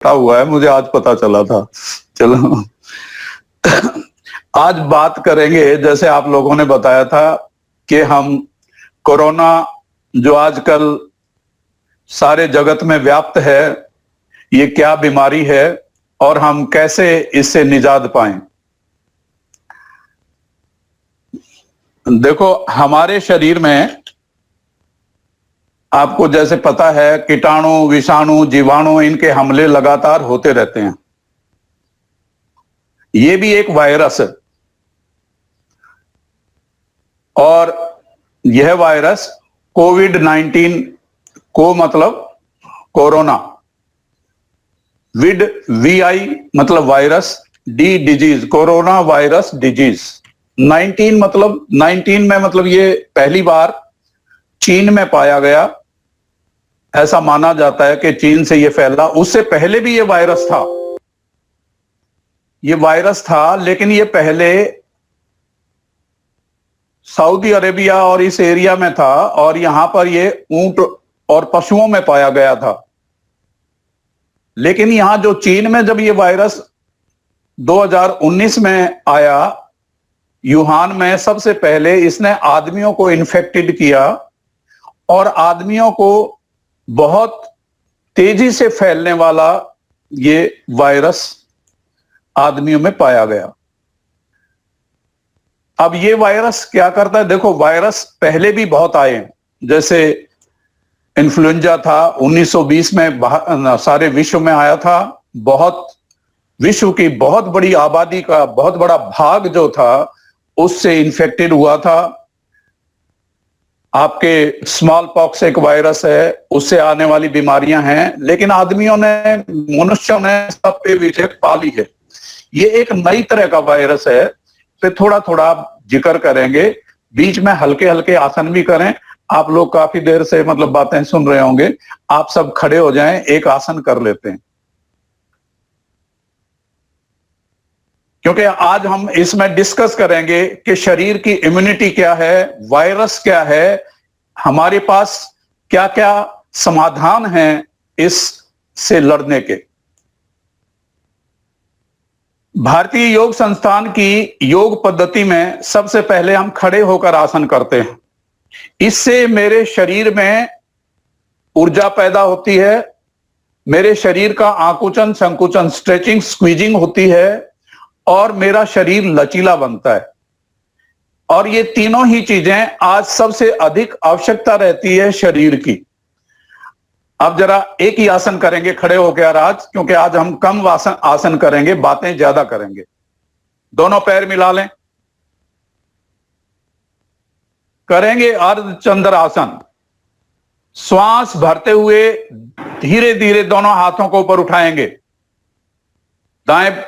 हुआ है, मुझे आज पता चला था। चलो आज बात करेंगे, जैसे आप लोगों ने बताया था कि हम कोरोना जो आजकल सारे जगत में व्याप्त है, ये क्या बीमारी है और हम कैसे इससे निजात पाएं। देखो, हमारे शरीर में आपको जैसे पता है कीटाणु, विषाणु, जीवाणु, इनके हमले लगातार होते रहते हैं। ये भी एक वायरस है और यह वायरस कोविड-19 को मतलब कोरोना, विड VI मतलब virus, D disease, corona virus disease, 19 मतलब 19 में मतलब ये पहली बार चीन में पाया गया। ऐसा माना जाता है कि चीन से ये फैला, उससे पहले भी ये वायरस था, लेकिन ये पहले सऊदी अरेबिया और इस एरिया में था और यहां पर ये ऊंट और पशुओं में पाया गया था। लेकिन यहां जो चीन में जब ये वायरस 2019 में आया, यूहान में सबसे पहले इसने आदमियों को इन्फेक्टेड किया और आदमियों को बहुत तेजी से फैलने वाला ये वायरस आदमियों में पाया गया। अब ये वायरस क्या करता है? देखो, वायरस पहले भी बहुत आए, जैसे इन्फ्लुएंजा था 1920 में, सारे विश्व में आया था। बहुत विश्व की बहुत बड़ी आबादी का बहुत बड़ा भाग जो था उससे इन्फेक्टेड हुआ था। आपके स्मॉल पॉक्स एक वायरस है, उससे आने वाली बीमारियां हैं, लेकिन आदमियों ने, मनुष्यों ने सब पे विजय पा ली है। ये एक नई तरह का वायरस है, पे थोड़ा थोड़ा जिक्र करेंगे, बीच में हल्के हल्के आसन भी करें। आप लोग काफी देर से मतलब बातें सुन रहे होंगे, आप सब खड़े हो जाएं, एक आसन कर लेते हैं, क्योंकि आज हम इसमें डिस्कस करेंगे कि शरीर की इम्यूनिटी क्या है, वायरस क्या है, हमारे पास क्या क्या समाधान हैं इससे लड़ने के। भारतीय योग संस्थान की योग पद्धति में सबसे पहले हम खड़े होकर आसन करते हैं। इससे मेरे शरीर में ऊर्जा पैदा होती है, मेरे शरीर का आकुंचन, संकुचन, स्ट्रेचिंग, स्क्वीजिंग होती है और मेरा शरीर लचीला बनता है। और ये तीनों ही चीजें आज सबसे अधिक आवश्यकता रहती है शरीर की। अब जरा एक ही आसन करेंगे खड़े होकर आज, क्योंकि आज हम कम आसन करेंगे, बातें ज्यादा करेंगे। दोनों पैर मिला लें, करेंगे अर्धचंद्र आसन। श्वास भरते हुए धीरे धीरे दोनों हाथों को ऊपर उठाएंगे, दाएं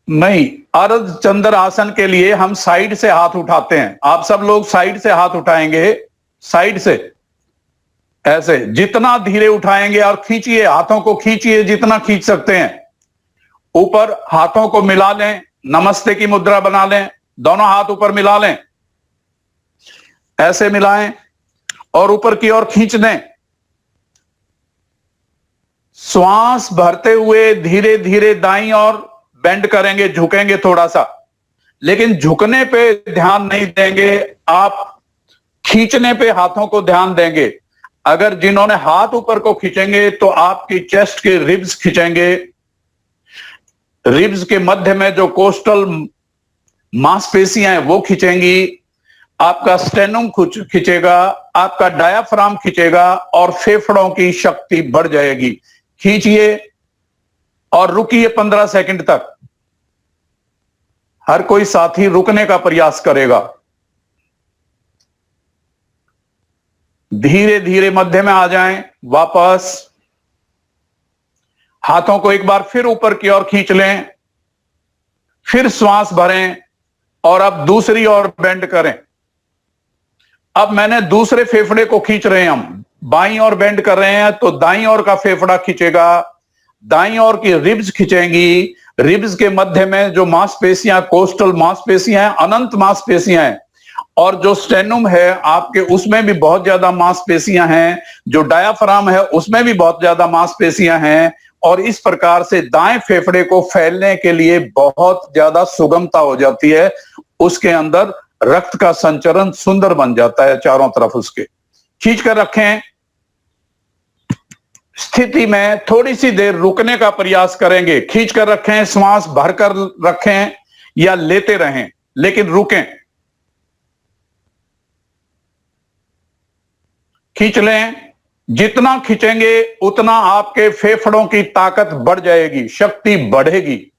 नहीं, अर्धचंद्र आसन के लिए हम साइड से हाथ उठाते हैं। आप सब लोग साइड से हाथ उठाएंगे, साइड से ऐसे जितना धीरे उठाएंगे और खींचिए, हाथों को खींचिए जितना खींच सकते हैं। ऊपर हाथों को मिला लें, नमस्ते की मुद्रा बना लें, दोनों हाथ ऊपर मिला लें, ऐसे मिलाएं और ऊपर की ओर खींच दें। श्वास भरते हुए धीरे धीरे दाईं ओर बेंड करेंगे, झुकेंगे थोड़ा सा, लेकिन झुकने पे ध्यान नहीं देंगे, आप खींचने पे हाथों को ध्यान देंगे। अगर जिन्होंने हाथ ऊपर को खींचेंगे तो आपकी चेस्ट के रिब्स खींचेंगे, रिब्स के मध्य में जो कोस्टल मांसपेशियां हैं वो खींचेंगी, आपका स्टेनम खींचेगा, आपका डायाफ्राम खींचेगा और फेफड़ों की शक्ति बढ़ जाएगी। खींचिए और रुकिए 15 सेकंड तक। हर कोई साथी रुकने का प्रयास करेगा। धीरे धीरे मध्य में आ जाएं, वापस हाथों को एक बार फिर ऊपर की ओर खींच लें, फिर श्वास भरें और अब दूसरी ओर बेंड करें। अब मैंने दूसरे फेफड़े को खींच रहे हैं, हम बाईं ओर बेंड कर रहे हैं तो दाईं ओर का फेफड़ा खींचेगा, दाईं ओर की रिब्स खींचेंगी, रिब्स के मध्य में जो मांसपेशियां, कोस्टल मांसपेशियां हैं, अनंत मांसपेशियां हैं, और जो स्टेनम है आपके, उसमें भी बहुत ज्यादा मांसपेशियां हैं, जो डायाफ्राम है उसमें भी बहुत ज्यादा मांसपेशियां हैं, और इस प्रकार से दाएं फेफड़े को फैलने के लिए बहुत ज्यादा सुगमता हो जाती है। उसके अंदर रक्त का संचरण सुंदर बन जाता है चारों तरफ उसके। खींच कर रखें। स्थिति में थोड़ी सी देर रुकने का प्रयास करेंगे। खींच कर रखें, श्वास भरकर रखें या लेते रहें, लेकिन रुकें। खींच लें। जितना खींचेंगे उतना आपके फेफड़ों की ताकत बढ़ जाएगी, शक्ति बढ़ेगी।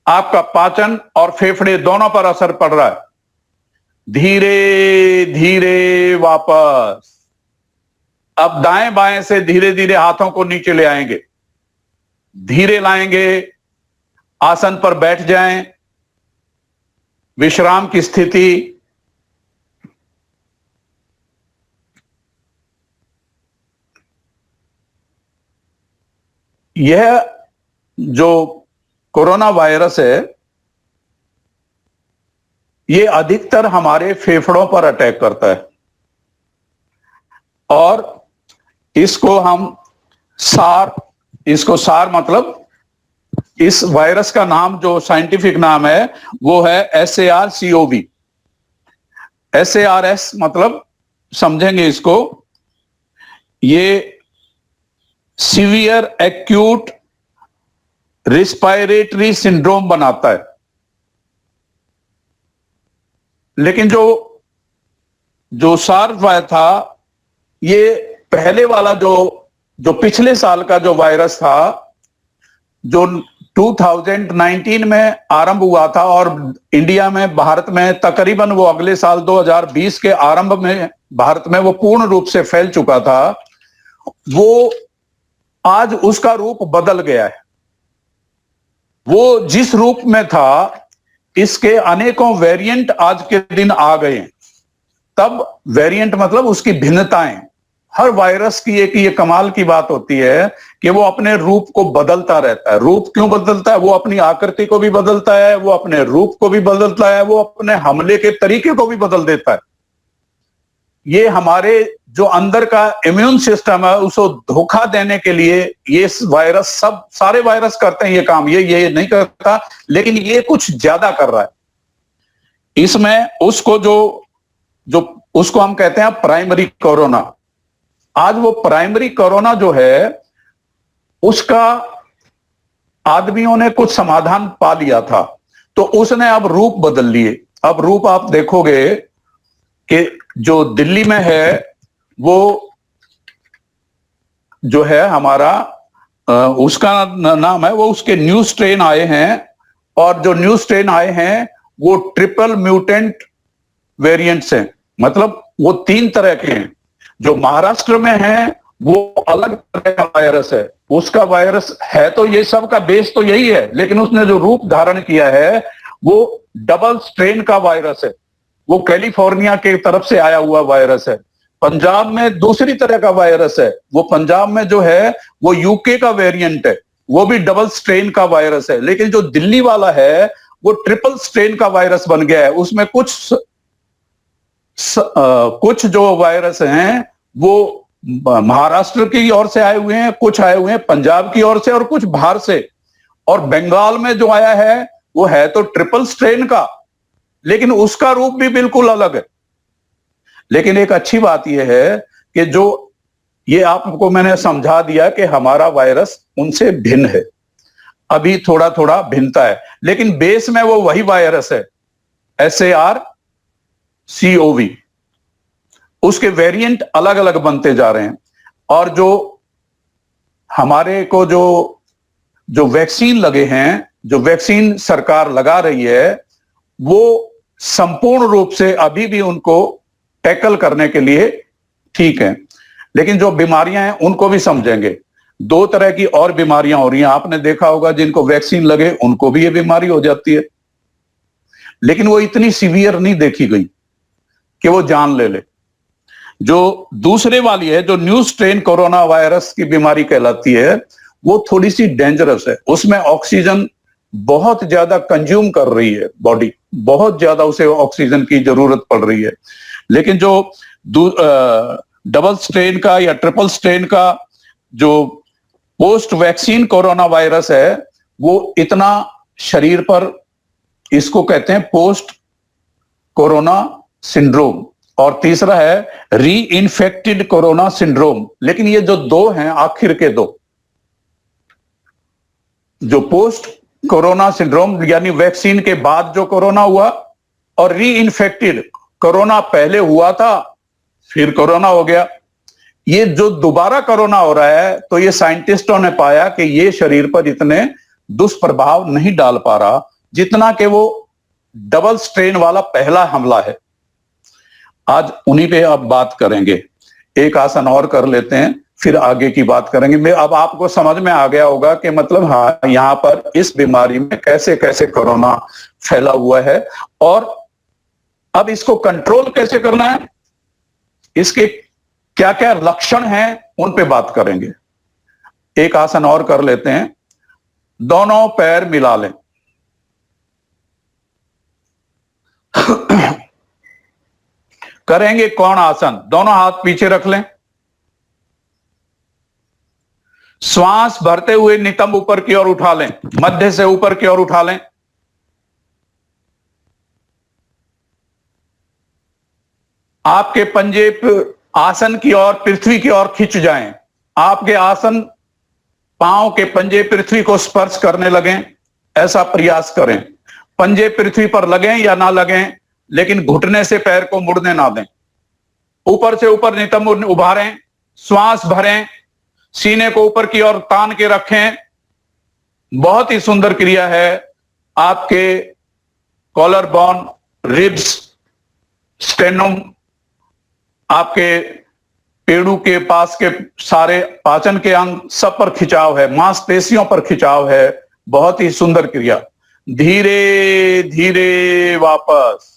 आपका पाचन और फेफड़े दोनों पर असर पड़ रहा है। धीरे धीरे वापस। अब दाएं बाएं से धीरे धीरे हाथों को नीचे ले आएंगे, धीरे लाएंगे। आसन पर बैठ जाएं, विश्राम की स्थिति। यह जो कोरोना वायरस है, ये अधिकतर हमारे फेफड़ों पर अटैक करता है, और इसको सार मतलब इस वायरस का नाम जो साइंटिफिक नाम है वो है SARS-CoV। SARS मतलब समझेंगे इसको, ये सीवियर एक्यूट रिस्पायरेटरी सिंड्रोम बनाता है। लेकिन जो सार्स वायरस था, ये पहले वाला जो पिछले साल का जो वायरस था, जो 2019 में आरंभ हुआ था, और इंडिया में, भारत में तकरीबन वो अगले साल 2020 के आरंभ में भारत में वो पूर्ण रूप से फैल चुका था। वो आज उसका रूप बदल गया है। वो जिस रूप में था, इसके अनेकों वेरिएंट आज के दिन आ गए हैं। तब वेरिएंट मतलब उसकी भिन्नताएं। हर वायरस की एक ये कमाल की बात होती है कि वो अपने रूप को बदलता रहता है। रूप क्यों बदलता है? वो अपनी आकृति को भी बदलता है, वो अपने रूप को भी बदलता है, वो अपने हमले के तरीके को भी बदल देता है। ये हमारे जो अंदर का इम्यून सिस्टम है उसको धोखा देने के लिए ये वायरस, सारे वायरस करते हैं ये काम, ये नहीं करता, लेकिन ये कुछ ज्यादा कर रहा है। इसमें उसको जो उसको हम कहते हैं प्राइमरी कोरोना। आज वो प्राइमरी कोरोना जो है, उसका आदमियों ने कुछ समाधान पा लिया था, तो उसने अब रूप बदल लिए। अब रूप आप देखोगे कि जो दिल्ली में है वो जो है हमारा उसका नाम है, वो उसके न्यू स्ट्रेन आए हैं, और जो न्यू स्ट्रेन आए हैं वो ट्रिपल म्यूटेंट वेरिएंट्स हैं। मतलब वो 3 तरह के हैं। जो महाराष्ट्र में है वो अलग तरह का वायरस है। उसका वायरस है तो ये सब का बेस तो यही है, लेकिन उसने जो रूप धारण किया है वो डबल स्ट्रेन का वायरस है। वो कैलिफोर्निया के तरफ से आया हुआ वायरस है। पंजाब में दूसरी तरह का वायरस है। वो पंजाब में जो है वो यूके का वेरिएंट है, वो भी डबल स्ट्रेन का वायरस है। लेकिन जो दिल्ली वाला है वो ट्रिपल स्ट्रेन का वायरस बन गया है। उसमें कुछ जो वायरस हैं वो महाराष्ट्र की ओर से आए हुए हैं, कुछ आए हुए हैं पंजाब की ओर से, और कुछ बाहर से। और बंगाल में जो आया है वो है तो ट्रिपल स्ट्रेन का, लेकिन उसका रूप भी बिल्कुल अलग है। लेकिन एक अच्छी बात यह है कि जो ये आपको मैंने समझा दिया कि हमारा वायरस उनसे भिन्न है। अभी थोड़ा थोड़ा भिन्नता है, लेकिन बेस में वो वही वायरस है, SARS-CoV। उसके वेरिएंट अलग अलग बनते जा रहे हैं। और जो हमारे को जो वैक्सीन लगे हैं, जो वैक्सीन सरकार लगा रही है, वो संपूर्ण रूप से अभी भी उनको टैकल करने के लिए ठीक है। लेकिन जो बीमारियां हैं उनको भी समझेंगे। 2 तरह की और बीमारियां हो रही हैं। आपने देखा होगा जिनको वैक्सीन लगे उनको भी ये बीमारी हो जाती है, लेकिन वो इतनी सीवियर नहीं देखी गई कि वो जान ले ले। जो दूसरे वाली है, जो न्यू स्ट्रेन कोरोना वायरस की बीमारी कहलाती है, वो थोड़ी सी डेंजरस है। उसमें ऑक्सीजन बहुत ज्यादा कंज्यूम कर रही है बॉडी, बहुत ज्यादा उसे ऑक्सीजन की जरूरत पड़ रही है। लेकिन जो डबल स्ट्रेन का या ट्रिपल स्ट्रेन का जो पोस्ट वैक्सीन कोरोना वायरस है, वो इतना शरीर पर, इसको कहते हैं पोस्ट कोरोना सिंड्रोम, और तीसरा है री इन्फेक्टेड कोरोना सिंड्रोम। लेकिन ये जो दो हैं, आखिर के दो, जो पोस्ट कोरोना सिंड्रोम यानी वैक्सीन के बाद जो कोरोना हुआ, और री इन्फेक्टेड, कोरोना पहले हुआ था फिर कोरोना हो गया, ये जो दोबारा कोरोना हो रहा है, तो ये साइंटिस्टों ने पाया कि ये शरीर पर इतने दुष्प्रभाव नहीं डाल पा रहा जितना कि वो डबल स्ट्रेन वाला पहला हमला है। आज उन्हीं पे अब बात करेंगे। एक आसन और कर लेते हैं, फिर आगे की बात करेंगे। मैं अब आपको समझ में आ गया होगा कि मतलब हाँ, यहां पर इस बीमारी में कैसे कैसे कोरोना फैला हुआ है और अब इसको कंट्रोल कैसे करना है, इसके क्या क्या लक्षण हैं, उन पे बात करेंगे। एक आसन और कर लेते हैं। दोनों पैर मिला लें। करेंगे कौन आसन? दोनों हाथ पीछे रख लें। श्वास भरते हुए नितंब ऊपर की ओर उठा लें, मध्य से ऊपर की ओर उठा लें। आपके पंजे आसन की ओर, पृथ्वी की ओर खिंच जाएं। आपके आसन पांव के पंजे पृथ्वी को स्पर्श करने लगें, ऐसा प्रयास करें। पंजे पृथ्वी पर लगें या ना लगें, लेकिन घुटने से पैर को मुड़ने ना दें। ऊपर से ऊपर नितंब उभारें, श्वास भरें, सीने को ऊपर की ओर तान के रखें। बहुत ही सुंदर क्रिया है। आपके कॉलर बोन, रिब्स, स्टेनम, आपके पेड़ू के पास के सारे पाचन के अंग, सब पर खिंचाव है, मांसपेशियों पर खिंचाव है। बहुत ही सुंदर क्रिया। धीरे धीरे वापस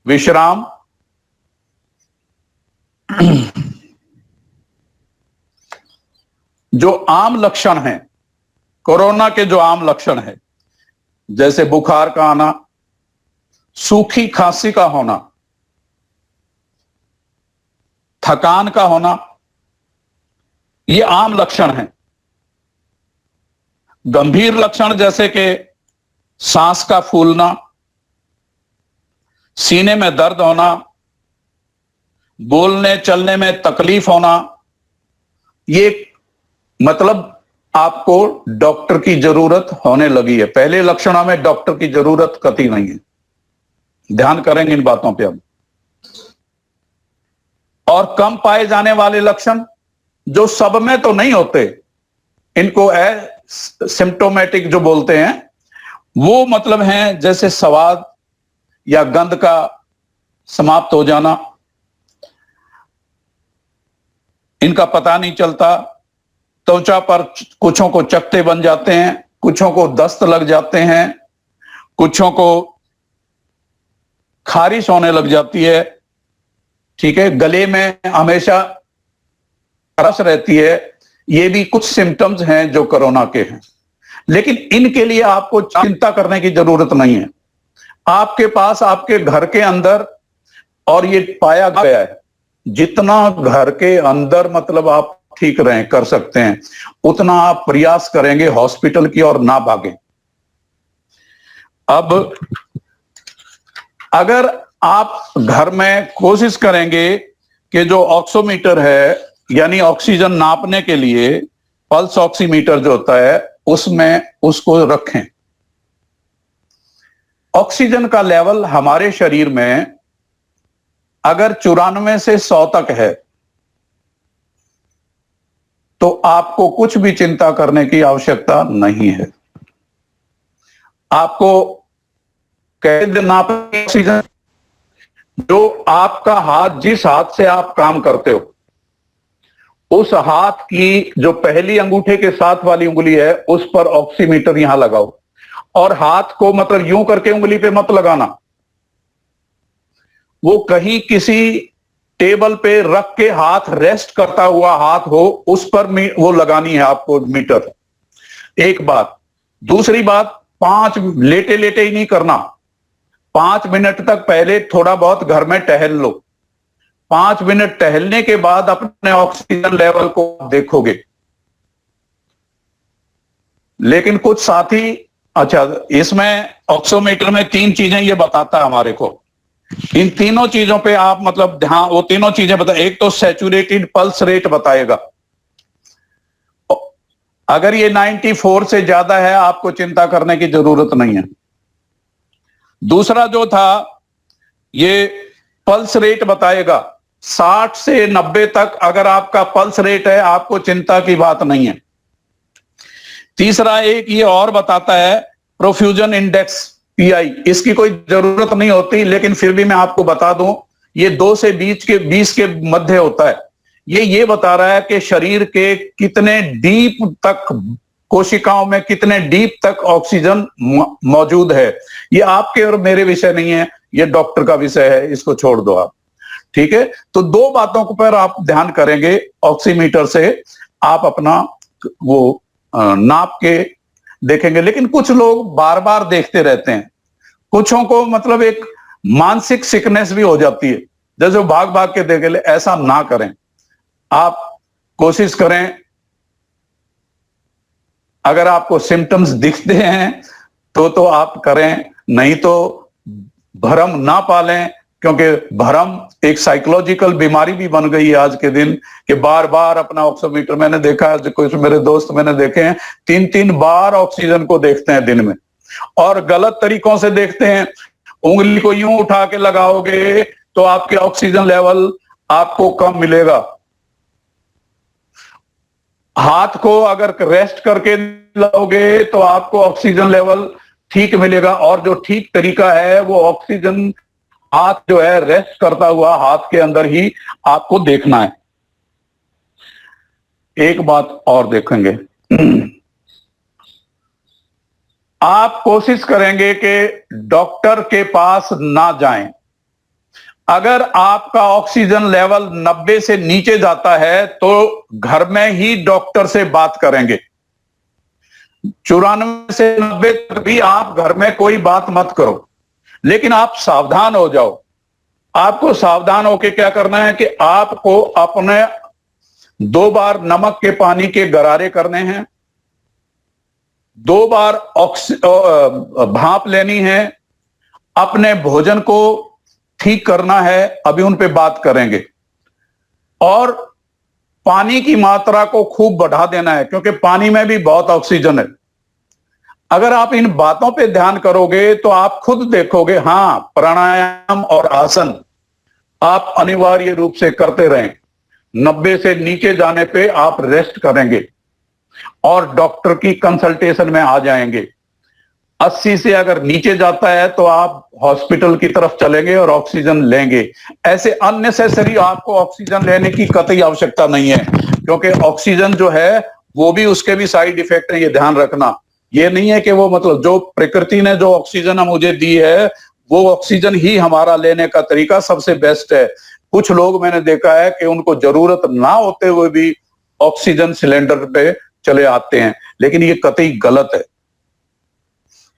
विश्राम। जो आम लक्षण हैं कोरोना के, जो आम लक्षण है, जैसे बुखार का आना, सूखी खांसी का होना, थकान का होना, ये आम लक्षण हैं। गंभीर लक्षण जैसे कि सांस का फूलना, सीने में दर्द होना, बोलने चलने में तकलीफ होना, ये मतलब आपको डॉक्टर की जरूरत होने लगी है। पहले लक्षणों में डॉक्टर की जरूरत कतई नहीं है। ध्यान करेंगे इन बातों पे अब। और कम पाए जाने वाले लक्षण, जो सब में तो नहीं होते, इनको सिम्प्टोमेटिक जो बोलते हैं, वो मतलब हैं जैसे स्वाद या गंध का समाप्त हो जाना, इनका पता नहीं चलता। त्वचा पर कुछों को चकत्ते बन जाते हैं, कुछों को दस्त लग जाते हैं, कुछों को खारिश होने लग जाती है। ठीक है, गले में हमेशा खराश रहती है। ये भी कुछ सिम्टम्स हैं जो कोरोना के हैं, लेकिन इनके लिए आपको चिंता करने की जरूरत नहीं है। आपके पास, आपके घर के अंदर, और ये पाया गया है, जितना घर के अंदर मतलब आप ठीक रहें, कर सकते हैं, उतना आप प्रयास करेंगे हॉस्पिटल की ओर ना भागें। अब अगर आप घर में कोशिश करेंगे कि जो ऑक्सीमीटर है, यानी ऑक्सीजन नापने के लिए पल्स ऑक्सीमीटर जो होता है, उसमें उसको रखें। ऑक्सीजन का लेवल हमारे शरीर में अगर 94 से 100 तक है, तो आपको कुछ भी चिंता करने की आवश्यकता नहीं है। आपको कैसे नापे ऑक्सीजन? जो आपका हाथ, जिस हाथ से आप काम करते हो, उस हाथ की जो पहली अंगूठे के साथ वाली उंगली है, उस पर ऑक्सीमीटर यहां लगाओ, और हाथ को मतलब यूं करके उंगली पे मत लगाना। वो कहीं किसी टेबल पे रख के हाथ रेस्ट करता हुआ हाथ हो, उस पर वो लगानी है आपको मीटर। एक बात। दूसरी बात, 5 लेटे लेटे ही नहीं करना। 5 मिनट तक पहले थोड़ा बहुत घर में टहल लो। 5 मिनट टहलने के बाद अपने ऑक्सीजन लेवल को देखोगे। लेकिन कुछ साथी, अच्छा, इसमें ऑक्सीमीटर में 3 चीजें ये बताता है हमारे को। इन तीनों चीजों पे आप मतलब ध्यान, वो तीनों चीजें बता, एक तो सैचुरेटेड पल्स रेट बताएगा। अगर ये 94 से ज्यादा है आपको चिंता करने की जरूरत नहीं है। दूसरा जो था, ये पल्स रेट बताएगा। 60 से 90 तक अगर आपका पल्स रेट है आपको चिंता की बात नहीं है। तीसरा एक ये और बताता है, प्रोफ्यूजन इंडेक्स, पीआई। इसकी कोई जरूरत नहीं होती लेकिन फिर भी मैं आपको बता दूं, ये 2 से 20 के मध्य होता है। ये बता रहा है कि शरीर के कितने डीप तक, कोशिकाओं में कितने डीप तक ऑक्सीजन मौजूद है। ये आपके और मेरे विषय नहीं है, ये डॉक्टर का विषय है, इसको छोड़ दो आप। ठीक है, तो 2 बातों पर आप ध्यान करेंगे। ऑक्सीमीटर से आप अपना वो नाप के देखेंगे। लेकिन कुछ लोग बार बार देखते रहते हैं। कुछों को मतलब एक मानसिक सिकनेस भी हो जाती है, जैसे भाग भाग के देखे ले। ऐसा ना करें, आप कोशिश करें, अगर आपको सिम्टम्स दिखते हैं तो आप करें, नहीं तो भ्रम ना पालें। क्योंकि भ्रम एक साइकोलॉजिकल बीमारी भी बन गई है आज के दिन, कि बार बार अपना ऑक्सीमीटर, मैंने देखा है कुछ मेरे दोस्त मैंने देखे हैं 3-3 बार ऑक्सीजन को देखते हैं दिन में, और गलत तरीकों से देखते हैं। उंगली को यूं उठा के लगाओगे तो आपके ऑक्सीजन लेवल आपको कम मिलेगा। हाथ को अगर रेस्ट करके लगाओगे तो आपको ऑक्सीजन लेवल ठीक मिलेगा। और जो ठीक तरीका है वो ऑक्सीजन हाथ जो है रेस्ट करता हुआ हाथ के अंदर ही आपको देखना है। एक बात और देखेंगे, आप कोशिश करेंगे कि डॉक्टर के पास ना जाएं। अगर आपका ऑक्सीजन लेवल 90 से नीचे जाता है तो घर में ही डॉक्टर से बात करेंगे। 94 से 90 तक भी आप घर में कोई बात मत करो, लेकिन आप सावधान हो जाओ। आपको सावधान होकर क्या करना है कि आपको अपने 2 बार नमक के पानी के गरारे करने हैं, 2 बार भाप लेनी है, अपने भोजन को ठीक करना है, अभी उन पे बात करेंगे, और पानी की मात्रा को खूब बढ़ा देना है क्योंकि पानी में भी बहुत ऑक्सीजन है। अगर आप इन बातों पे ध्यान करोगे तो आप खुद देखोगे, हाँ, प्राणायाम और आसन आप अनिवार्य रूप से करते रहें। 90 से नीचे जाने पे आप रेस्ट करेंगे और डॉक्टर की कंसल्टेशन में आ जाएंगे। 80 से अगर नीचे जाता है तो आप हॉस्पिटल की तरफ चलेंगे और ऑक्सीजन लेंगे। ऐसे अननेसेसरी आपको ऑक्सीजन लेने की कतई आवश्यकता नहीं है, क्योंकि ऑक्सीजन जो है वो भी, उसके भी साइड इफेक्ट है, ये ध्यान रखना। ये नहीं है कि वो मतलब जो प्रकृति ने जो ऑक्सीजन मुझे दी है वो ऑक्सीजन ही हमारा लेने का तरीका सबसे बेस्ट है। कुछ लोग मैंने देखा है कि उनको जरूरत ना होते हुए भी ऑक्सीजन सिलेंडर पे चले आते हैं, लेकिन ये कतई गलत है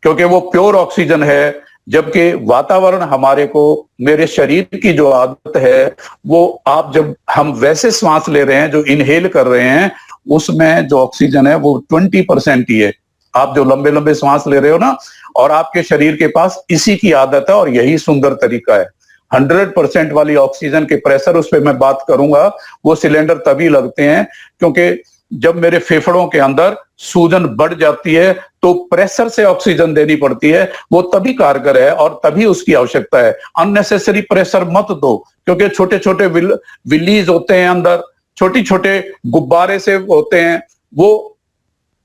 क्योंकि वो प्योर ऑक्सीजन है। जबकि वातावरण हमारे को, मेरे शरीर की जो आदत है वो, आप जब हम वैसे सांस ले रहे हैं, जो इनहेल कर रहे हैं, उसमें जो ऑक्सीजन है वो 20% ही है। आप जो लंबे लंबे सांस ले रहे हो ना, और आपके शरीर के पास इसी की आदत है और यही सुंदर तरीका है। 100% वाली ऑक्सीजन के प्रेशर, उस पर मैं बात करूंगा, वो सिलेंडर तभी लगते हैं क्योंकि जब मेरे फेफड़ों के अंदर सूजन बढ़ जाती है तो प्रेशर से ऑक्सीजन देनी पड़ती है, वो तभी कारगर है और तभी उसकी आवश्यकता है। अननेसेसरी प्रेशर मत दो, क्योंकि छोटे छोटे विलीज होते हैं अंदर, छोटी छोटे गुब्बारे से होते हैं, वो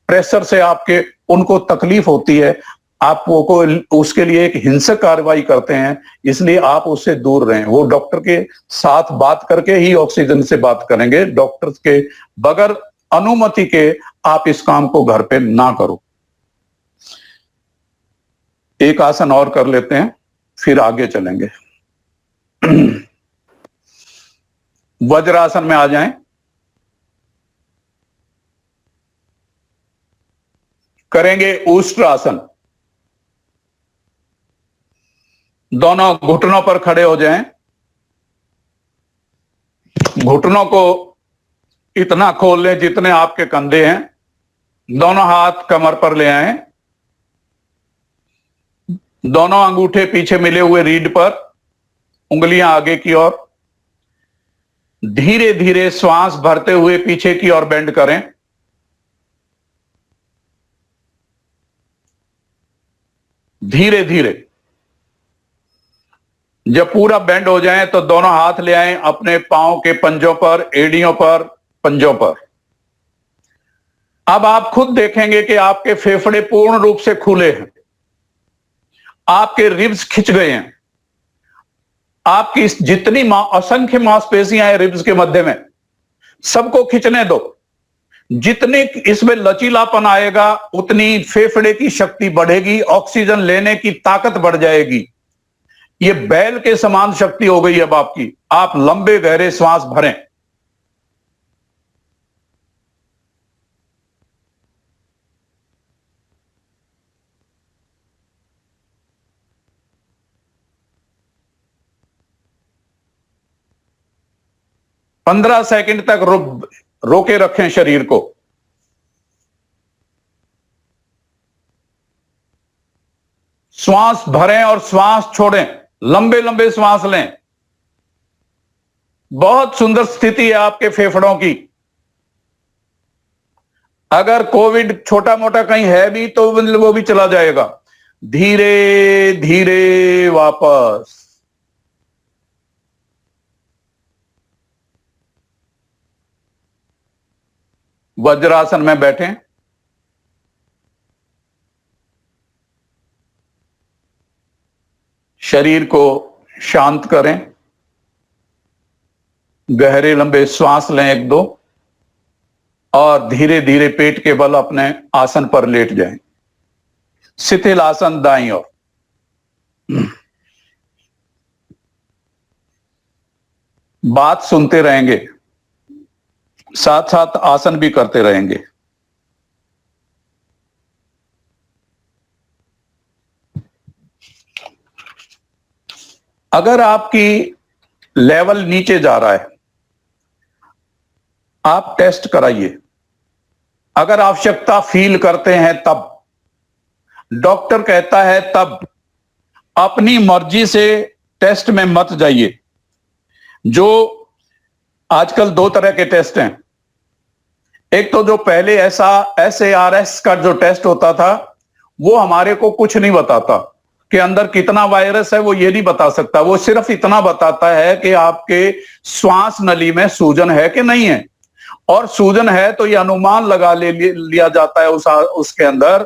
प्रेशर से आपके उनको तकलीफ होती है, आपको उसके लिए एक हिंसक कार्रवाई करते हैं, इसलिए आप उससे दूर रहें। वो डॉक्टर के साथ बात करके ही ऑक्सीजन से बात करेंगे, डॉक्टर के बगैर अनुमति के आप इस काम को घर पे ना करो। एक आसन और कर लेते हैं फिर आगे चलेंगे। वज्रासन में आ जाएं। करेंगे उष्ट्रासन। दोनों घुटनों पर खड़े हो जाएं। घुटनों को इतना खोल लें जितने आपके कंधे हैं। दोनों हाथ कमर पर ले आएं। दोनों अंगूठे पीछे मिले हुए रीढ़ पर, उंगलियां आगे की ओर। धीरे धीरे श्वास भरते हुए पीछे की ओर बेंड करें। धीरे धीरे। जब पूरा बेंड हो जाए तो दोनों हाथ ले आएं अपने पांव के पंजों पर, एड़ियों पर, पंजों पर। अब आप खुद देखेंगे कि आपके फेफड़े पूर्ण रूप से खुले हैं, आपके रिब्स खिंच गए हैं। आपकी जितनी असंख्य मांसपेशियां हैं रिब्स के मध्य में, सबको खींचने दो। जितने इसमें लचीलापन आएगा उतनी फेफड़े की शक्ति बढ़ेगी, ऑक्सीजन लेने की ताकत बढ़ जाएगी। ये बैल के समान शक्ति हो गई अब आपकी। आप लंबे गहरे श्वास भरें। पंद्रह सेकंड तक रोके रखें शरीर को। श्वास भरें और श्वास छोड़ें, लंबे लंबे श्वास लें। बहुत सुंदर स्थिति है आपके फेफड़ों की। अगर कोविड छोटा मोटा कहीं है भी तो वो भी चला जाएगा। धीरे धीरे वापस। वज्रासन में बैठें। शरीर को शांत करें। गहरे लंबे श्वास लें एक दो, और धीरे धीरे पेट के बल अपने आसन पर लेट जाएं। शिथिल आसन दाईं ओर। बात सुनते रहेंगे, साथ साथ आसन भी करते रहेंगे। अगर आपकी लेवल नीचे जा रहा है, आप टेस्ट कराइए। अगर आवश्यकता फील करते हैं तब, डॉक्टर कहता है तब, अपनी मर्जी से टेस्ट में मत जाइए। जो आजकल दो तरह के टेस्ट हैं। एक तो जो पहले SARS का जो टेस्ट होता था, वो हमारे को कुछ नहीं बताता कि अंदर कितना वायरस है, वो ये नहीं बता सकता। वो सिर्फ इतना बताता है कि आपके श्वास नली में सूजन है कि नहीं है, और सूजन है तो ये अनुमान लगा लिया जाता है उसके अंदर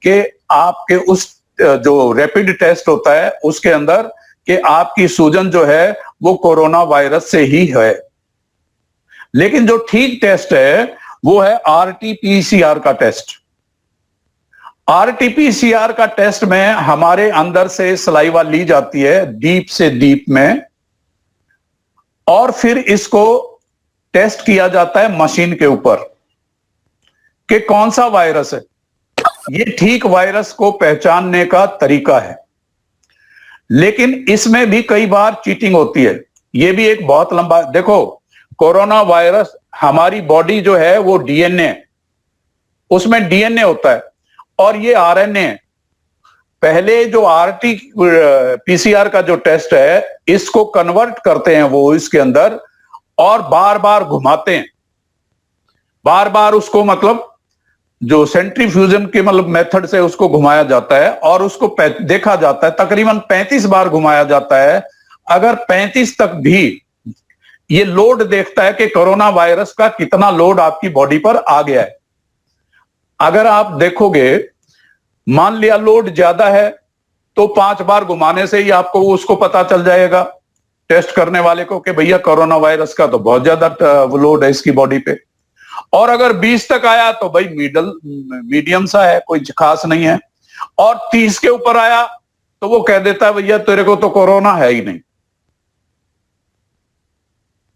कि आपके उस जो रैपिड टेस्ट होता है उसके अंदर कि आपकी सूजन जो है वो कोरोना वायरस से ही है। लेकिन जो ठीक टेस्ट है वो है RT-PCR का टेस्ट। RT-PCR का टेस्ट में हमारे अंदर से सलाइवा ली जाती है डीप से डीप में, और फिर इसको टेस्ट किया जाता है मशीन के ऊपर कि कौन सा वायरस है। ये ठीक वायरस को पहचानने का तरीका है। लेकिन इसमें भी कई बार चीटिंग होती है। ये भी एक बहुत लंबा, देखो कोरोना वायरस, हमारी बॉडी जो है वो DNA, उसमें DNA होता है और ये RNA है। पहले जो RT-PCR का जो टेस्ट है, इसको कन्वर्ट करते हैं वो इसके अंदर, और बार बार घुमाते हैं। बार बार उसको, मतलब जो सेंट्रीफ्यूजन के मतलब मेथड से उसको घुमाया जाता है, और उसको देखा जाता है, तकरीबन 35 बार घुमाया जाता है। अगर 35 तक भी ये लोड देखता है कि कोरोना वायरस का कितना लोड आपकी बॉडी पर आ गया है। अगर आप देखोगे, मान लिया लोड ज्यादा है तो 5 बार घुमाने से ही आपको उसको पता चल जाएगा, टेस्ट करने वाले को, कि भैया कोरोना वायरस का तो बहुत ज्यादा लोड है इसकी बॉडी पे। और अगर 20 तक आया तो भाई मीडियम सा है, कोई खास नहीं है। और 30 के ऊपर आया तो वो कह देता है भैया तेरे को तो कोरोना है ही नहीं।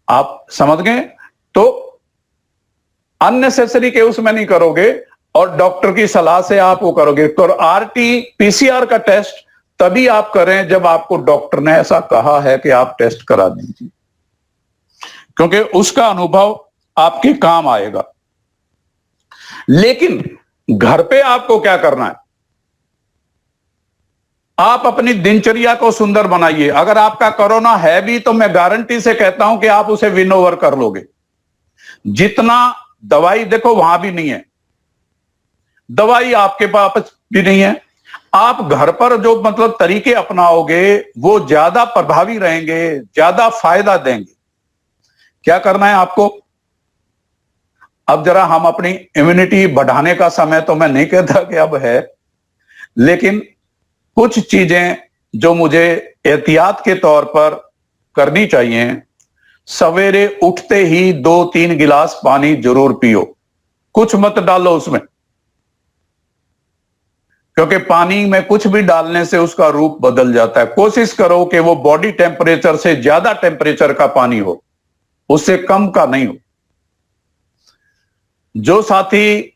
आप समझ गए? तो अननेसेसरी के उसमें नहीं करोगे, और डॉक्टर की सलाह से आप वो करोगे। तो आरटी पीसीआर का टेस्ट तभी आप करें जब आपको डॉक्टर ने ऐसा कहा है कि आप टेस्ट करा दीजिए, क्योंकि उसका अनुभव आपके काम आएगा। लेकिन घर पे आपको क्या करना है, आप अपनी दिनचर्या को सुंदर बनाइए। अगर आपका कोरोना है भी तो मैं गारंटी से कहता हूं कि आप उसे विन ओवर कर लोगे। जितना दवाई देखो वहां भी नहीं है, दवाई आपके पास भी नहीं है। आप घर पर जो मतलब तरीके अपनाओगे वो ज्यादा प्रभावी रहेंगे, ज्यादा फायदा देंगे। क्या करना है आपको, अब जरा हम अपनी इम्यूनिटी बढ़ाने का समय तो मैं नहीं कहता कि अब है, लेकिन कुछ चीजें जो मुझे एहतियात के तौर पर करनी चाहिए। सवेरे उठते ही 2-3 गिलास पानी जरूर पियो, कुछ मत डालो उसमें, क्योंकि पानी में कुछ भी डालने से उसका रूप बदल जाता है। कोशिश करो कि वो बॉडी टेम्परेचर से ज्यादा टेम्परेचर का पानी हो, उससे कम का नहीं हो। जो साथी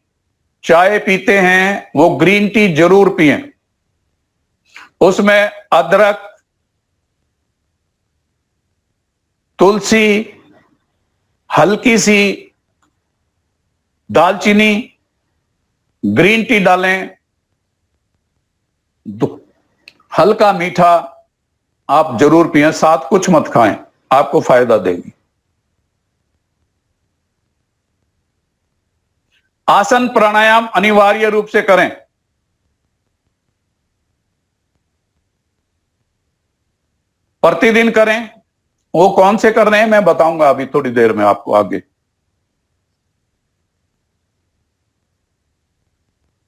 चाय पीते हैं वो ग्रीन टी जरूर पिएं, उसमें अदरक, तुलसी, हल्की सी दालचीनी, ग्रीन टी डालें, हल्का मीठा आप जरूर पिएं, साथ कुछ मत खाएं, आपको फायदा देगी। आसन प्राणायाम अनिवार्य रूप से करें। प्रतिदिन करें। वो कौन से करने हैं मैं बताऊंगा अभी थोड़ी देर में आपको आगे।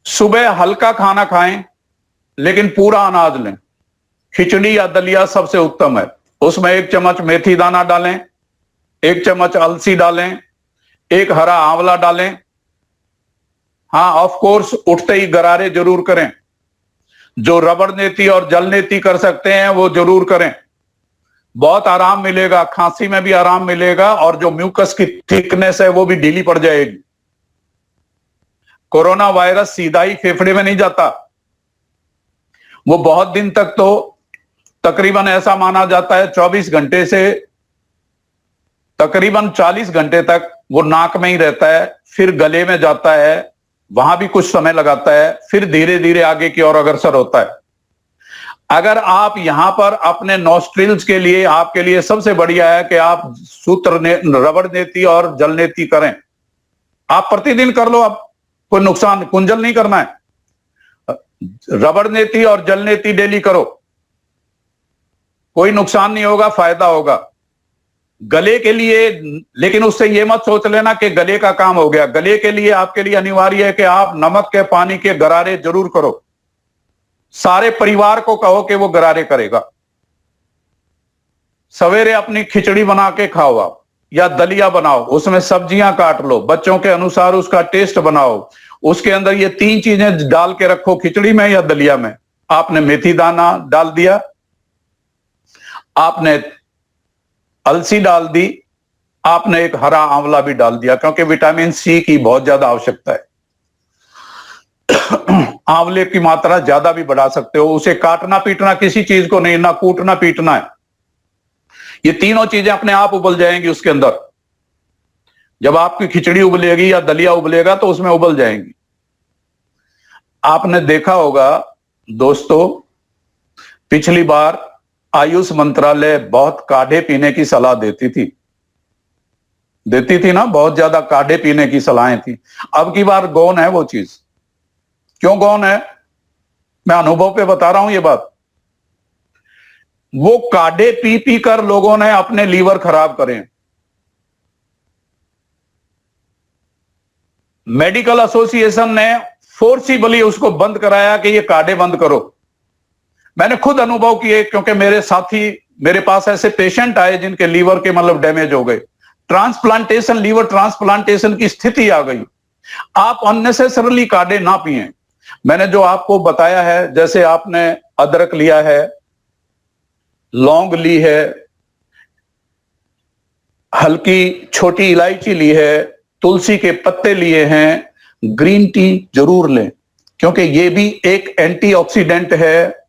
सुबह हल्का खाना खाएं, लेकिन पूरा अनाज लें। खिचड़ी या दलिया सबसे उत्तम है। उसमें 1 चम्मच मेथी दाना डालें, 1 चम्मच अलसी डालें, 1 हरा आंवला डालें। हाँ, ऑफ कोर्स उठते ही गरारे जरूर करें। जो रबड़ नेती और जल नेती कर सकते हैं वो जरूर करें, बहुत आराम मिलेगा। खांसी में भी आराम मिलेगा और जो म्यूकस की थिकनेस है वो भी ढीली पड़ जाएगी। कोरोना वायरस सीधा ही फेफड़े में नहीं जाता, वो बहुत दिन तक तो तकरीबन ऐसा माना जाता है 24 घंटे से तकरीबन 40 घंटे तक वो नाक में ही रहता है, फिर गले में जाता है, वहां भी कुछ समय लगाता है, फिर धीरे धीरे आगे की ओर अग्रसर होता है। अगर आप यहां पर अपने नॉस्ट्रिल्स के लिए, आपके लिए सबसे बढ़िया है कि आप रबड़ नेती और जल नेती करें। आप प्रतिदिन कर लो, आप कोई नुकसान, कुंजल नहीं करना है। रबड़ नेती और जल नेती डेली करो, कोई नुकसान नहीं होगा, फायदा होगा। गले के लिए, लेकिन उससे ये मत सोच लेना कि गले का काम हो गया। गले के लिए आपके लिए अनिवार्य है कि आप नमक के पानी के गरारे जरूर करो। सारे परिवार को कहो कि वो गरारे करेगा। सवेरे अपनी खिचड़ी बना के खाओ आप, या दलिया बनाओ, उसमें सब्जियां काट लो, बच्चों के अनुसार उसका टेस्ट बनाओ। उसके अंदर ये 3 चीजें डाल के रखो, खिचड़ी में या दलिया में। आपने मेथी दाना डाल दिया, आपने अलसी डाल दी, आपने 1 हरा आंवला भी डाल दिया, क्योंकि विटामिन सी की बहुत ज्यादा आवश्यकता है। आंवले की मात्रा ज्यादा भी बढ़ा सकते हो। उसे काटना पीटना किसी चीज को नहीं, ना कूटना पीटना है। ये तीनों चीजें अपने आप उबल जाएंगी उसके अंदर। जब आपकी खिचड़ी उबलेगी या दलिया उबलेगा तो उसमें उबल जाएंगी। आपने देखा होगा दोस्तों, पिछली बार आयुष मंत्रालय बहुत काढ़े पीने की सलाह देती थी ना, बहुत ज्यादा काढ़े पीने की सलाहें थी। अब की बार गौन है वो चीज। क्यों गौन है? मैं अनुभव पे बता रहा हूं ये बात। वो काढ़े पी पी कर लोगों ने अपने लीवर खराब करे। मेडिकल एसोसिएशन ने फोर्सिबली उसको बंद कराया कि ये काढ़े बंद करो। मैंने खुद अनुभव किए, क्योंकि मेरे साथी, मेरे पास ऐसे पेशेंट आए जिनके लीवर के मतलब डैमेज हो गए। ट्रांसप्लांटेशन, लीवर ट्रांसप्लांटेशन की स्थिति आ गई। आप अननेसेसरली काढ़े ना पिएं। मैंने जो आपको बताया है, जैसे आपने अदरक लिया है, लौंग ली है, हल्की छोटी इलायची ली है, तुलसी के पत्ते लिए हैं, ग्रीन टी जरूर लें, क्योंकि ये भी एक एंटीऑक्सीडेंट है।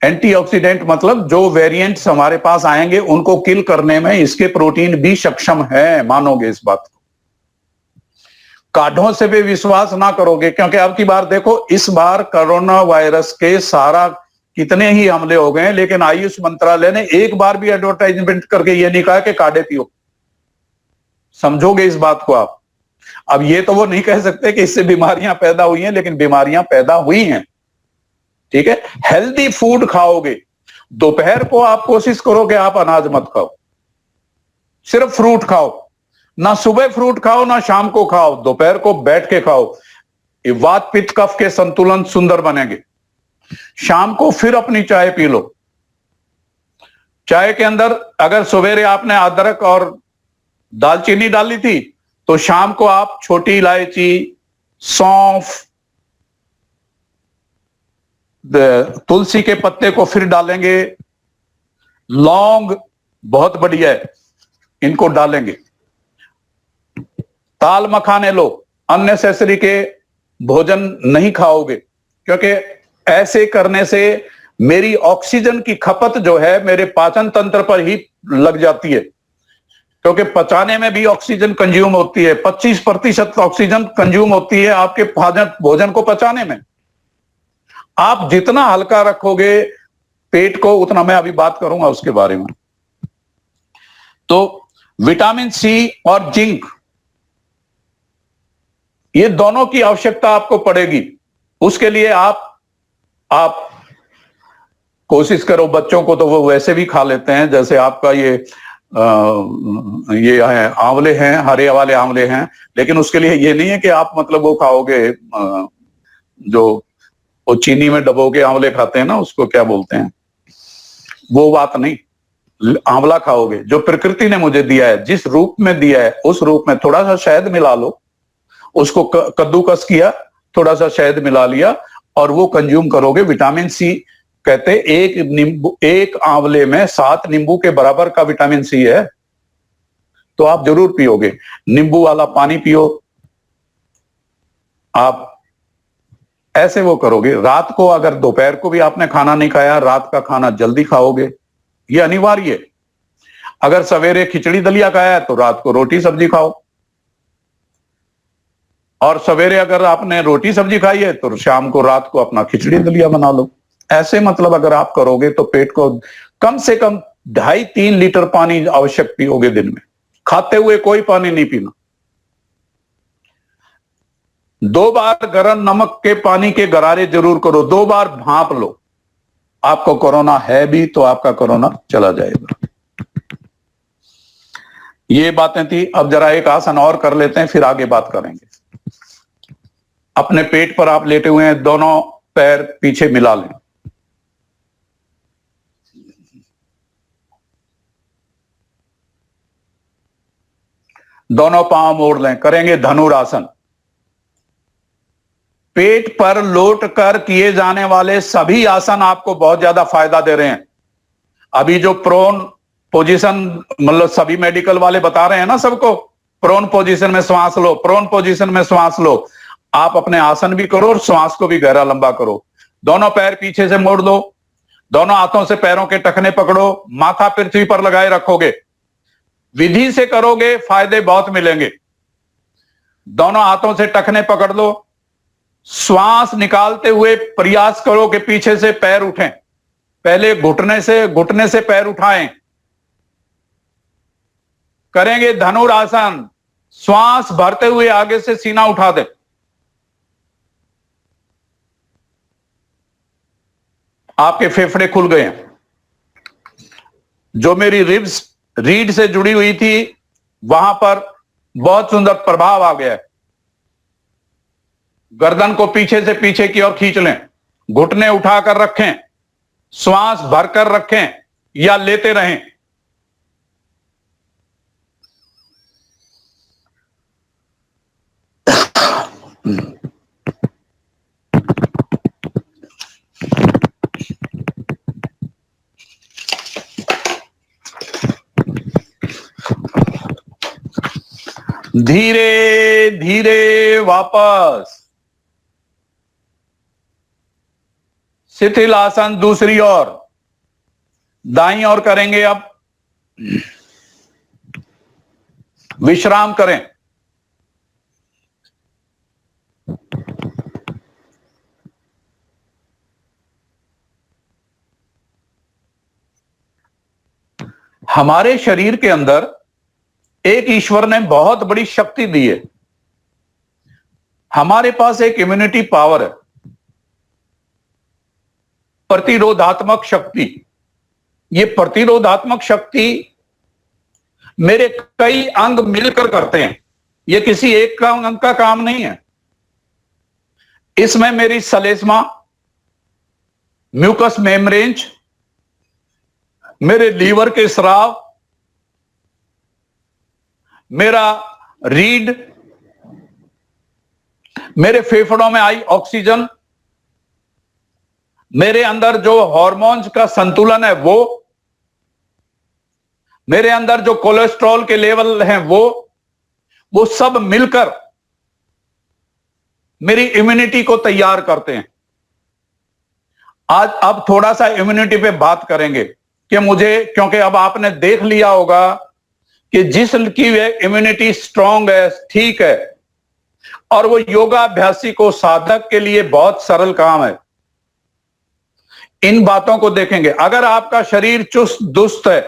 एंटीऑक्सीडेंट मतलब जो वेरिएंट्स हमारे पास आएंगे उनको किल करने में इसके प्रोटीन भी सक्षम है, मानोगे इस बात को। काढ़ों से भी विश्वास ना करोगे, क्योंकि अब की बार देखो, इस बार कोरोना वायरस के सारा कितने ही हमले हो गए, लेकिन आयुष मंत्रालय ने एक बार भी एडवर्टाइजमेंट करके ये नहीं कहा कि काढ़े पियो। समझोगे इस बात को आप। अब ये तो वो नहीं कह सकते कि इससे बीमारियां पैदा हुई हैं, लेकिन बीमारियां पैदा हुई हैं। ठीक है, हेल्दी फूड खाओगे। दोपहर को आप कोशिश करो कि आप अनाज मत खाओ, सिर्फ फ्रूट खाओ। ना सुबह फ्रूट खाओ ना शाम को खाओ, दोपहर को बैठ के खाओ। ये वात पित्त कफ के संतुलन सुंदर बनेंगे। शाम को फिर अपनी चाय पी लो। चाय के अंदर अगर सवेरे आपने अदरक और दालचीनी डाली थी, तो शाम को आप छोटी इलायची, सौंफ, तुलसी के पत्ते को फिर डालेंगे। लौंग बहुत बढ़िया है, इनको डालेंगे। ताल मखाने लो। अननेसेसरी के भोजन नहीं खाओगे, क्योंकि ऐसे करने से मेरी ऑक्सीजन की खपत जो है मेरे पाचन तंत्र पर ही लग जाती है, क्योंकि पचाने में भी ऑक्सीजन कंज्यूम होती है। 25% ऑक्सीजन कंज्यूम होती है आपके भोजन को पचाने में। आप जितना हल्का रखोगे पेट को, उतना, मैं अभी बात करूंगा उसके बारे में। तो विटामिन सी और जिंक, ये दोनों की आवश्यकता आपको पड़ेगी। उसके लिए आप कोशिश करो, बच्चों को तो वो वैसे भी खा लेते हैं, जैसे आपका ये है आंवले हैं, हरे वाले आंवले हैं, लेकिन उसके लिए ये नहीं है कि आप मतलब वो खाओगे जो वो चीनी में डबो के आंवले खाते हैं ना, उसको क्या बोलते हैं, वो बात नहीं। आंवला खाओगे जो प्रकृति ने मुझे दिया है, जिस रूप में दिया है उस रूप में। थोड़ा सा शहद मिला लो, उसको कद्दूकस किया, थोड़ा सा शहद मिला लिया और वो कंज्यूम करोगे। विटामिन सी कहते एक आंवले में 7 नींबू के बराबर का विटामिन सी है, तो आप जरूर पियोगे। नींबू वाला पानी पियो। आप ऐसे वो करोगे। रात को, अगर दोपहर को भी आपने खाना नहीं खाया, रात का खाना जल्दी खाओगे, ये अनिवार्य है। अगर सवेरे खिचड़ी दलिया खाया है तो रात को रोटी सब्जी खाओ, और सवेरे अगर आपने रोटी सब्जी खाई है तो शाम को, रात को अपना खिचड़ी दलिया बना लो। ऐसे मतलब अगर आप करोगे तो पेट को कम से कम 2.5-3 लीटर पानी आवश्यक पियोगे दिन में। खाते हुए कोई पानी नहीं पीना। 2 बार गर्म नमक के पानी के गरारे जरूर करो, 2 बार भांप लो। आपको कोरोना है भी तो आपका कोरोना चला जाएगा। ये बातें थी। अब जरा एक आसन और कर लेते हैं, फिर आगे बात करेंगे। अपने पेट पर आप लेटे हुए हैं, दोनों पैर पीछे मिला लें। दोनों पांव मोड़ लें। करेंगे धनुरासन। पेट पर लोट कर किए जाने वाले सभी आसन आपको बहुत ज्यादा फायदा दे रहे हैं। अभी जो प्रोन पोजीशन, मतलब सभी मेडिकल वाले बता रहे हैं ना सबको, प्रोन पोजीशन में श्वास लो, प्रोन पोजीशन में श्वास लो। आप अपने आसन भी करो और श्वास को भी गहरा लंबा करो। दोनों पैर पीछे से मोड़ दो। दोनों हाथों से पैरों के टखने पकड़ो। माथा पृथ्वी पर लगाए रखोगे। विधि से करोगे फायदे बहुत मिलेंगे। दोनों हाथों से टखने पकड़ लो। श्वास निकालते हुए प्रयास करो कि पीछे से पैर उठें। पहले घुटने से पैर उठाएं। करेंगे धनुरासन। श्वास भरते हुए आगे से सीना उठा दे। आपके फेफड़े खुल गए हैं। जो मेरी रिब्स रीढ़ से जुड़ी हुई थी वहां पर बहुत सुंदर प्रभाव आ गया है। गर्दन को पीछे से पीछे की ओर खींच लें। घुटने उठाकर रखें। श्वास भरकर रखें या लेते रहें। धीरे धीरे वापस शिथिल आसन दूसरी ओर, दाईं ओर करेंगे। अब विश्राम करें। हमारे शरीर के अंदर एक ईश्वर ने बहुत बड़ी शक्ति दी है। हमारे पास एक इम्यूनिटी पावर है, प्रतिरोधात्मक शक्ति। ये प्रतिरोधात्मक शक्ति मेरे कई अंग मिलकर करते हैं, ये किसी एक का अंग का काम नहीं है। इसमें मेरी सलेस्मा, म्यूकस मेम्ब्रेन्स, मेरे लीवर के स्राव, मेरा रीढ़, मेरे फेफड़ों में आई ऑक्सीजन, मेरे अंदर जो हार्मोन्स का संतुलन है वो, मेरे अंदर जो कोलेस्ट्रॉल के लेवल हैं वो सब मिलकर मेरी इम्यूनिटी को तैयार करते हैं। आज अब थोड़ा सा इम्यूनिटी पे बात करेंगे कि क्योंकि अब आपने देख लिया होगा कि जिसकी इम्यूनिटी स्ट्रांग है, ठीक है, और वो योगाभ्यासी को, साधक के लिए बहुत सरल काम है। इन बातों को देखेंगे। अगर आपका शरीर चुस्त दुस्त है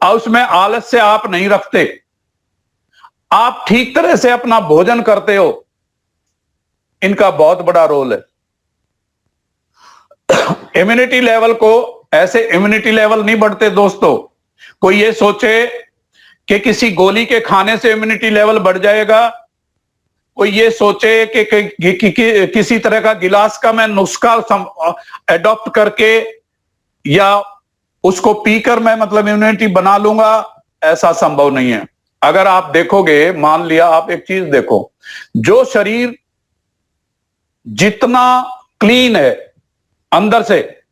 और उसमें आलस से आप नहीं रखते, आप ठीक तरह से अपना भोजन करते हो, इनका बहुत बड़ा रोल है। इम्यूनिटी लेवल को ऐसे इम्यूनिटी लेवल नहीं बढ़ते दोस्तों। कोई ये सोचे कि किसी गोली के खाने से इम्यूनिटी लेवल बढ़ जाएगा, कोई ये सोचे कि किसी तरह का गिलास का मैं नुस्खा एडॉप्ट करके या उसको पीकर मैं मतलब इम्यूनिटी बना लूंगा, ऐसा संभव नहीं है। अगर आप देखोगे, मान लिया आप एक चीज देखो, जो शरीर जितना क्लीन है अंदर से,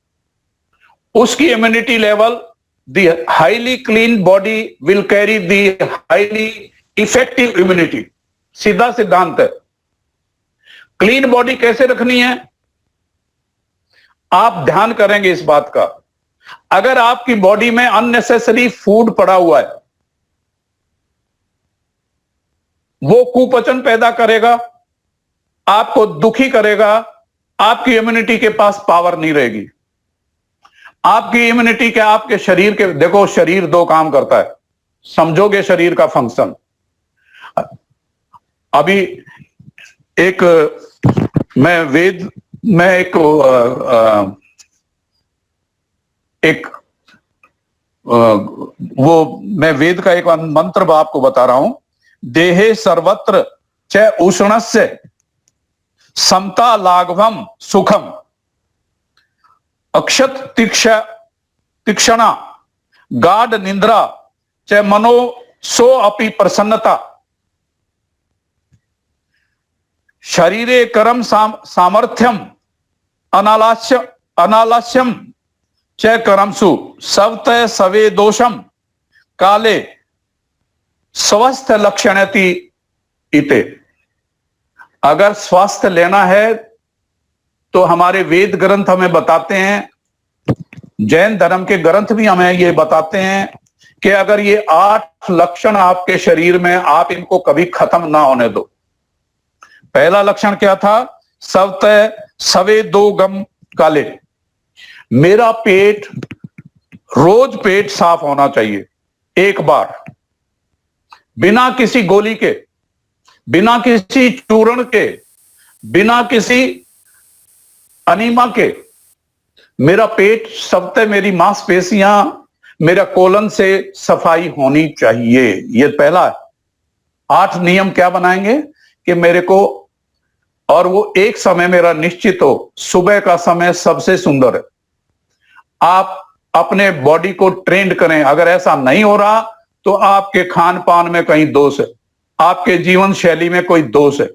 उसकी immunity level, the highly clean body will carry the highly effective immunity. सीधा सिद्धांत है। क्लीन बॉडी कैसे रखनी है, आप ध्यान करेंगे इस बात का। अगर आपकी बॉडी में अननेसेसरी फूड पड़ा हुआ है, वो कुपोषण पैदा करेगा, आपको दुखी करेगा, आपकी इम्यूनिटी के पास पावर नहीं रहेगी। आपकी इम्यूनिटी के, आपके शरीर के, देखो शरीर दो काम करता है, समझोगे शरीर का फंक्शन। अभी एक मैं वेद में मैं वेद का एक मंत्र आपको बता रहा हूं। देहे सर्वत्र च उष्णस्य समता लाघवम सुखम अक्षत तीक्षणा गाढ़ निंद्रा च मनो सो अपि प्रसन्नता शरीरे कर्म सामर्थ्यम अनालस्यम च कर्मसु सवत सवे दोषम काले स्वस्थ लक्षणति इते। अगर स्वास्थ्य लेना है तो हमारे वेद ग्रंथ हमें बताते हैं, जैन धर्म के ग्रंथ भी हमें ये बताते हैं कि अगर ये 8 लक्षण आपके शरीर में, आप इनको कभी खत्म ना होने दो। पहला लक्षण क्या था? सवत सवे दो गम काले। मेरा पेट, रोज पेट साफ होना चाहिए, एक बार, बिना किसी गोली के, बिना किसी चूर्ण के, बिना किसी अनीमा के। मेरा पेट सवते, मेरी मांसपेशियां, मेरा कोलन से सफाई होनी चाहिए। ये पहला है। 8 नियम क्या बनाएंगे कि मेरे को, और वो एक समय मेरा निश्चित हो, सुबह का समय सबसे सुंदर है। आप अपने बॉडी को ट्रेंड करें। अगर ऐसा नहीं हो रहा तो आपके खान पान में कहीं दोष है, आपके जीवन शैली में कोई दोष है।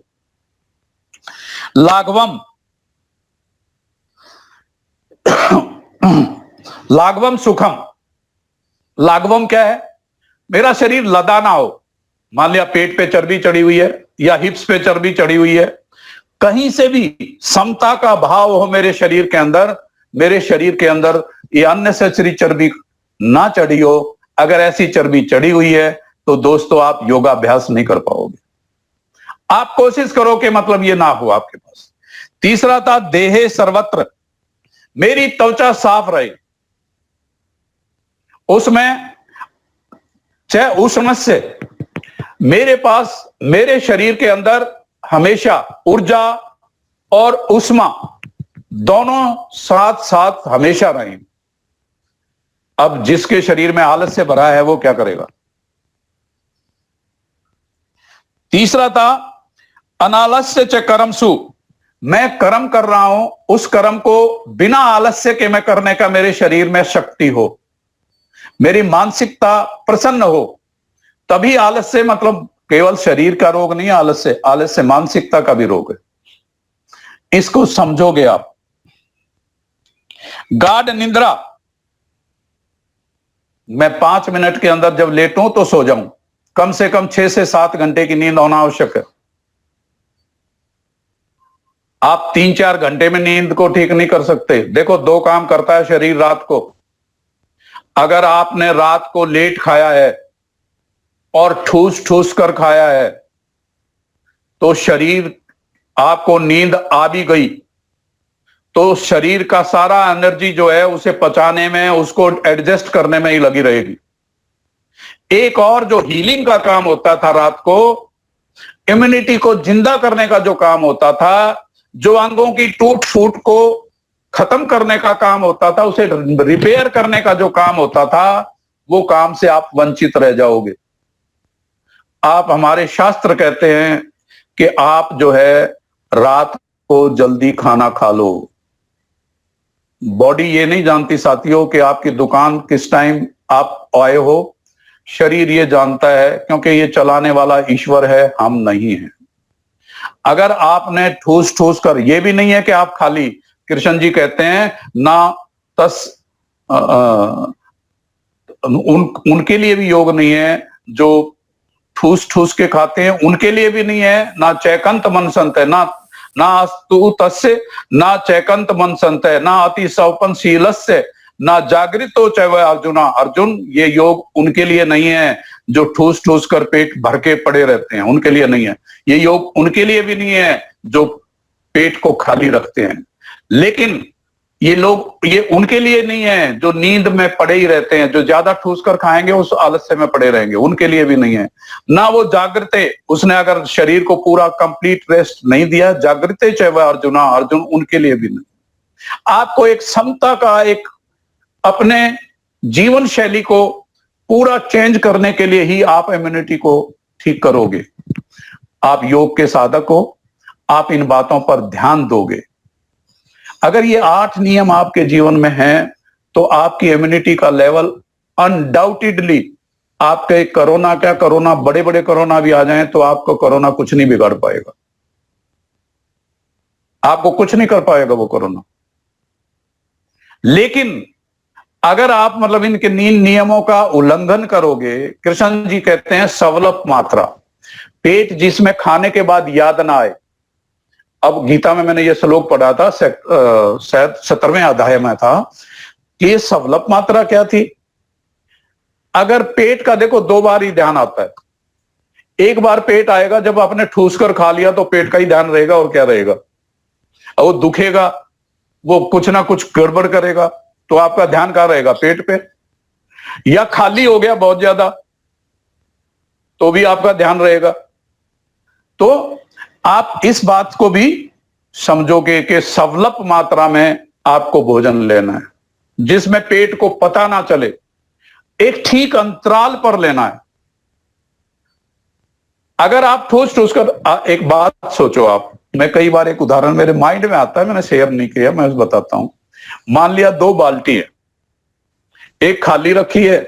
लाघवम, लाघवम सुखम। लाघवम क्या है? मेरा शरीर लदा ना हो, मान लिया पेट पे चर्बी चढ़ी हुई है या हिप्स पे चर्बी चढ़ी हुई है, कहीं से भी समता का भाव हो मेरे शरीर के अंदर ये अननेसेसरी चर्बी ना चढ़ी हो। अगर ऐसी चर्बी चढ़ी हुई है तो दोस्तों आप योगाभ्यास नहीं कर पाओगे। आप कोशिश करो कि मतलब ये ना हो आपके पास। तीसरा था देहे सर्वत्र, मेरी त्वचा साफ रहे, उसमें चाहे उष्ण से मेरे पास मेरे शरीर के अंदर हमेशा ऊर्जा और उष्मा दोनों साथ साथ हमेशा रहें। अब जिसके शरीर में आलस्य भरा है वो क्या करेगा? तीसरा था अनालस्य च कर्मसु, मैं कर्म कर रहा हूं, उस कर्म को बिना आलस्य के मैं करने का मेरे शरीर में शक्ति हो, मेरी मानसिकता प्रसन्न हो, तभी आलस्य, मतलब केवल शरीर का रोग नहीं, आलस्य मानसिकता का भी रोग है। इसको समझोगे आप। गाढ़ निद्रा, मैं 5 मिनट के अंदर जब लेटूं तो सो जाऊं, कम से कम 6 से 7 घंटे की नींद होना आवश्यक है। आप 3-4 घंटे में नींद को ठीक नहीं कर सकते। देखो 2 काम करता है शरीर रात को। अगर आपने रात को लेट खाया है और ठूस ठूस कर खाया है तो शरीर, आपको नींद आ भी गई तो शरीर का सारा एनर्जी जो है उसे पचाने में, उसको एडजस्ट करने में ही लगी रहेगी। एक और जो हीलिंग का काम होता था रात को, इम्यूनिटी को जिंदा करने का जो काम होता था, जो अंगों की टूट फूट को खत्म करने का काम होता था, उसे रिपेयर करने का जो काम होता था, वो काम से आप वंचित रह जाओगे। आप, हमारे शास्त्र कहते हैं कि आप जो है रात को जल्दी खाना खा लो। बॉडी ये नहीं जानती साथियों कि आपकी दुकान किस टाइम आप आए हो, शरीर ये जानता है, क्योंकि ये चलाने वाला ईश्वर है, हम नहीं हैं। अगर आपने ठूस ठूस कर, ये भी नहीं है कि आप खाली, कृष्ण जी कहते हैं ना तस उनके लिए भी योग नहीं है जो ठूस ठूस के खाते हैं, उनके लिए भी नहीं है। ना चैकंत मन संत है, ना तू तस्य ना चैकंत मन संत है, ना अति सौपनशीलस्य ना जागृतो चैव अर्जुना। अर्जुन, ये योग उनके लिए नहीं है जो ठूस ठूस कर पेट भर के पड़े रहते हैं, उनके लिए नहीं है। ये योग उनके लिए भी नहीं है जो पेट को खाली रखते हैं। लेकिन ये लोग, ये उनके लिए नहीं है जो नींद में पड़े ही रहते हैं, जो ज्यादा ठूस कर खाएंगे उस आलस्य में पड़े रहेंगे, उनके लिए भी नहीं है। ना वो जागृते, उसने अगर शरीर को पूरा कंप्लीट रेस्ट नहीं दिया, जागृते चैव अर्जुना, अर्जुन उनके लिए भी नहीं। आपको एक समता का, एक अपने जीवन शैली को पूरा चेंज करने के लिए ही आप इम्यूनिटी को ठीक करोगे। आप योग के साधक हो, आप इन बातों पर ध्यान दोगे। अगर ये 8 नियम आपके जीवन में हैं तो आपकी इम्यूनिटी का लेवल अनडाउटेडली, आपके कोरोना, क्या कोरोना, बड़े बड़े कोरोना भी आ जाएं तो आपको कोरोना कुछ नहीं बिगाड़ पाएगा, आपको कुछ नहीं कर पाएगा वो कोरोना। लेकिन अगर आप मतलब इनके नियमों का उल्लंघन करोगे, कृष्ण जी कहते हैं सवलप मात्रा, पेट जिसमें खाने के बाद याद ना आए। अब गीता में मैंने ये श्लोक पढ़ा था, शायद 17वें अध्याय में था, कि ये सवलप मात्रा क्या थी। अगर पेट का, देखो 2 बार ही ध्यान आता है। एक बार पेट आएगा जब आपने ठूस कर खा लिया तो पेट का ही ध्यान रहेगा, और क्या रहेगा। वो दुखेगा, वो कुछ ना कुछ गड़बड़ करेगा, तो आपका ध्यान कहां रहेगा, पेट पे। या खाली हो गया बहुत ज्यादा तो भी आपका ध्यान रहेगा। तो आप इस बात को भी समझोगे कि सवलप मात्रा में आपको भोजन लेना है, जिसमें पेट को पता ना चले, एक ठीक अंतराल पर लेना है। अगर आप ठूस ठूस कर, एक बात सोचो आप, मैं कई बार एक उदाहरण मेरे माइंड में आता है, मैंने शेयर नहीं किया, मैं बताता हूं। मान लिया 2 बाल्टी है, एक खाली रखी है,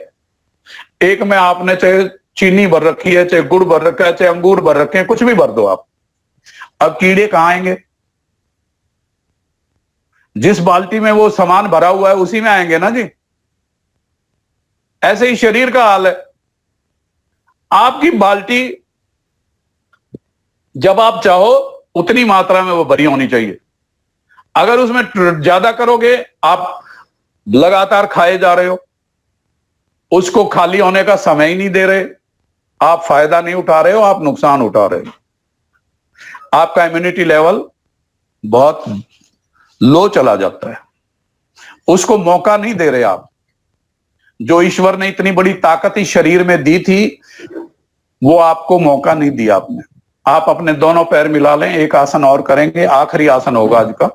एक में आपने चाहे चीनी भर रखी है, चाहे गुड़ भर रखा है, चाहे अंगूर भर रखे हैं, कुछ भी भर दो आप। अब कीड़े कहां आएंगे? जिस बाल्टी में वो सामान भरा हुआ है उसी में आएंगे ना जी। ऐसे ही शरीर का हाल है। आपकी बाल्टी जब आप चाहो उतनी मात्रा में वो भरी होनी चाहिए। अगर उसमें ज्यादा करोगे, आप लगातार खाए जा रहे हो, उसको खाली होने का समय ही नहीं दे रहे, आप फायदा नहीं उठा रहे हो, आप नुकसान उठा रहे हो। आपका इम्यूनिटी लेवल बहुत लो चला जाता है, उसको मौका नहीं दे रहे आप। जो ईश्वर ने इतनी बड़ी ताकत इस शरीर में दी थी, वो आपको मौका नहीं दिया आपने। आप अपने दोनों पैर मिला लें, एक आसन और करेंगे, आखिरी आसन होगा आज का।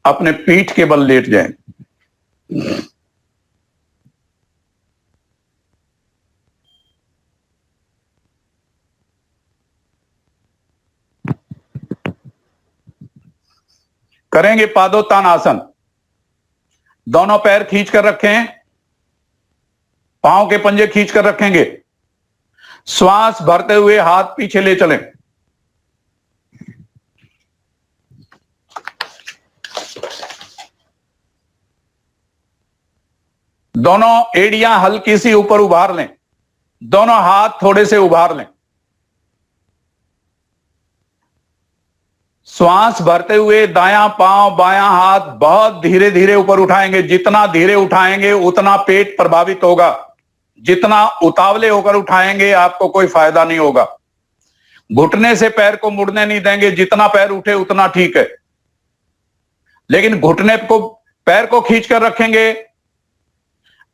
अपने पीठ के बल लेट जाएं। करेंगे पादोत्तान आसन। दोनों पैर खींच कर रखें, पांव के पंजे खींच कर रखेंगे। श्वास भरते हुए हाथ पीछे ले चलें। दोनों एड़ियां हल्की सी ऊपर उभार लें, दोनों हाथ थोड़े से उभार लें। श्वास भरते हुए दायां पांव बायां हाथ बहुत धीरे धीरे ऊपर उठाएंगे। जितना धीरे उठाएंगे उतना पेट प्रभावित होगा, जितना उतावले होकर उठाएंगे आपको कोई फायदा नहीं होगा। घुटने से पैर को मुड़ने नहीं देंगे, जितना पैर उठे उतना ठीक है, लेकिन घुटने को पैर को खींच कर रखेंगे।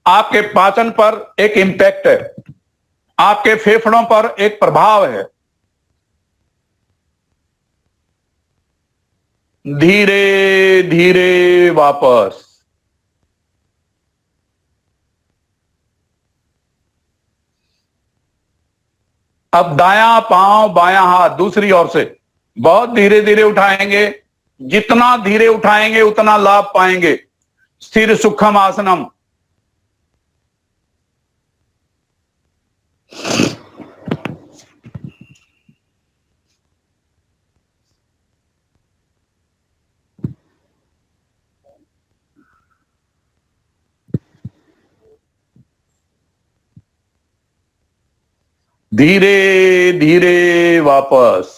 आपके पाचन पर एक इंपैक्ट है, आपके फेफड़ों पर एक प्रभाव है। धीरे धीरे वापस। अब दायां पांव बायां हाथ दूसरी ओर से बहुत धीरे धीरे उठाएंगे। जितना धीरे उठाएंगे उतना लाभ पाएंगे। स्थिर सुखम आसनम। धीरे धीरे वापस।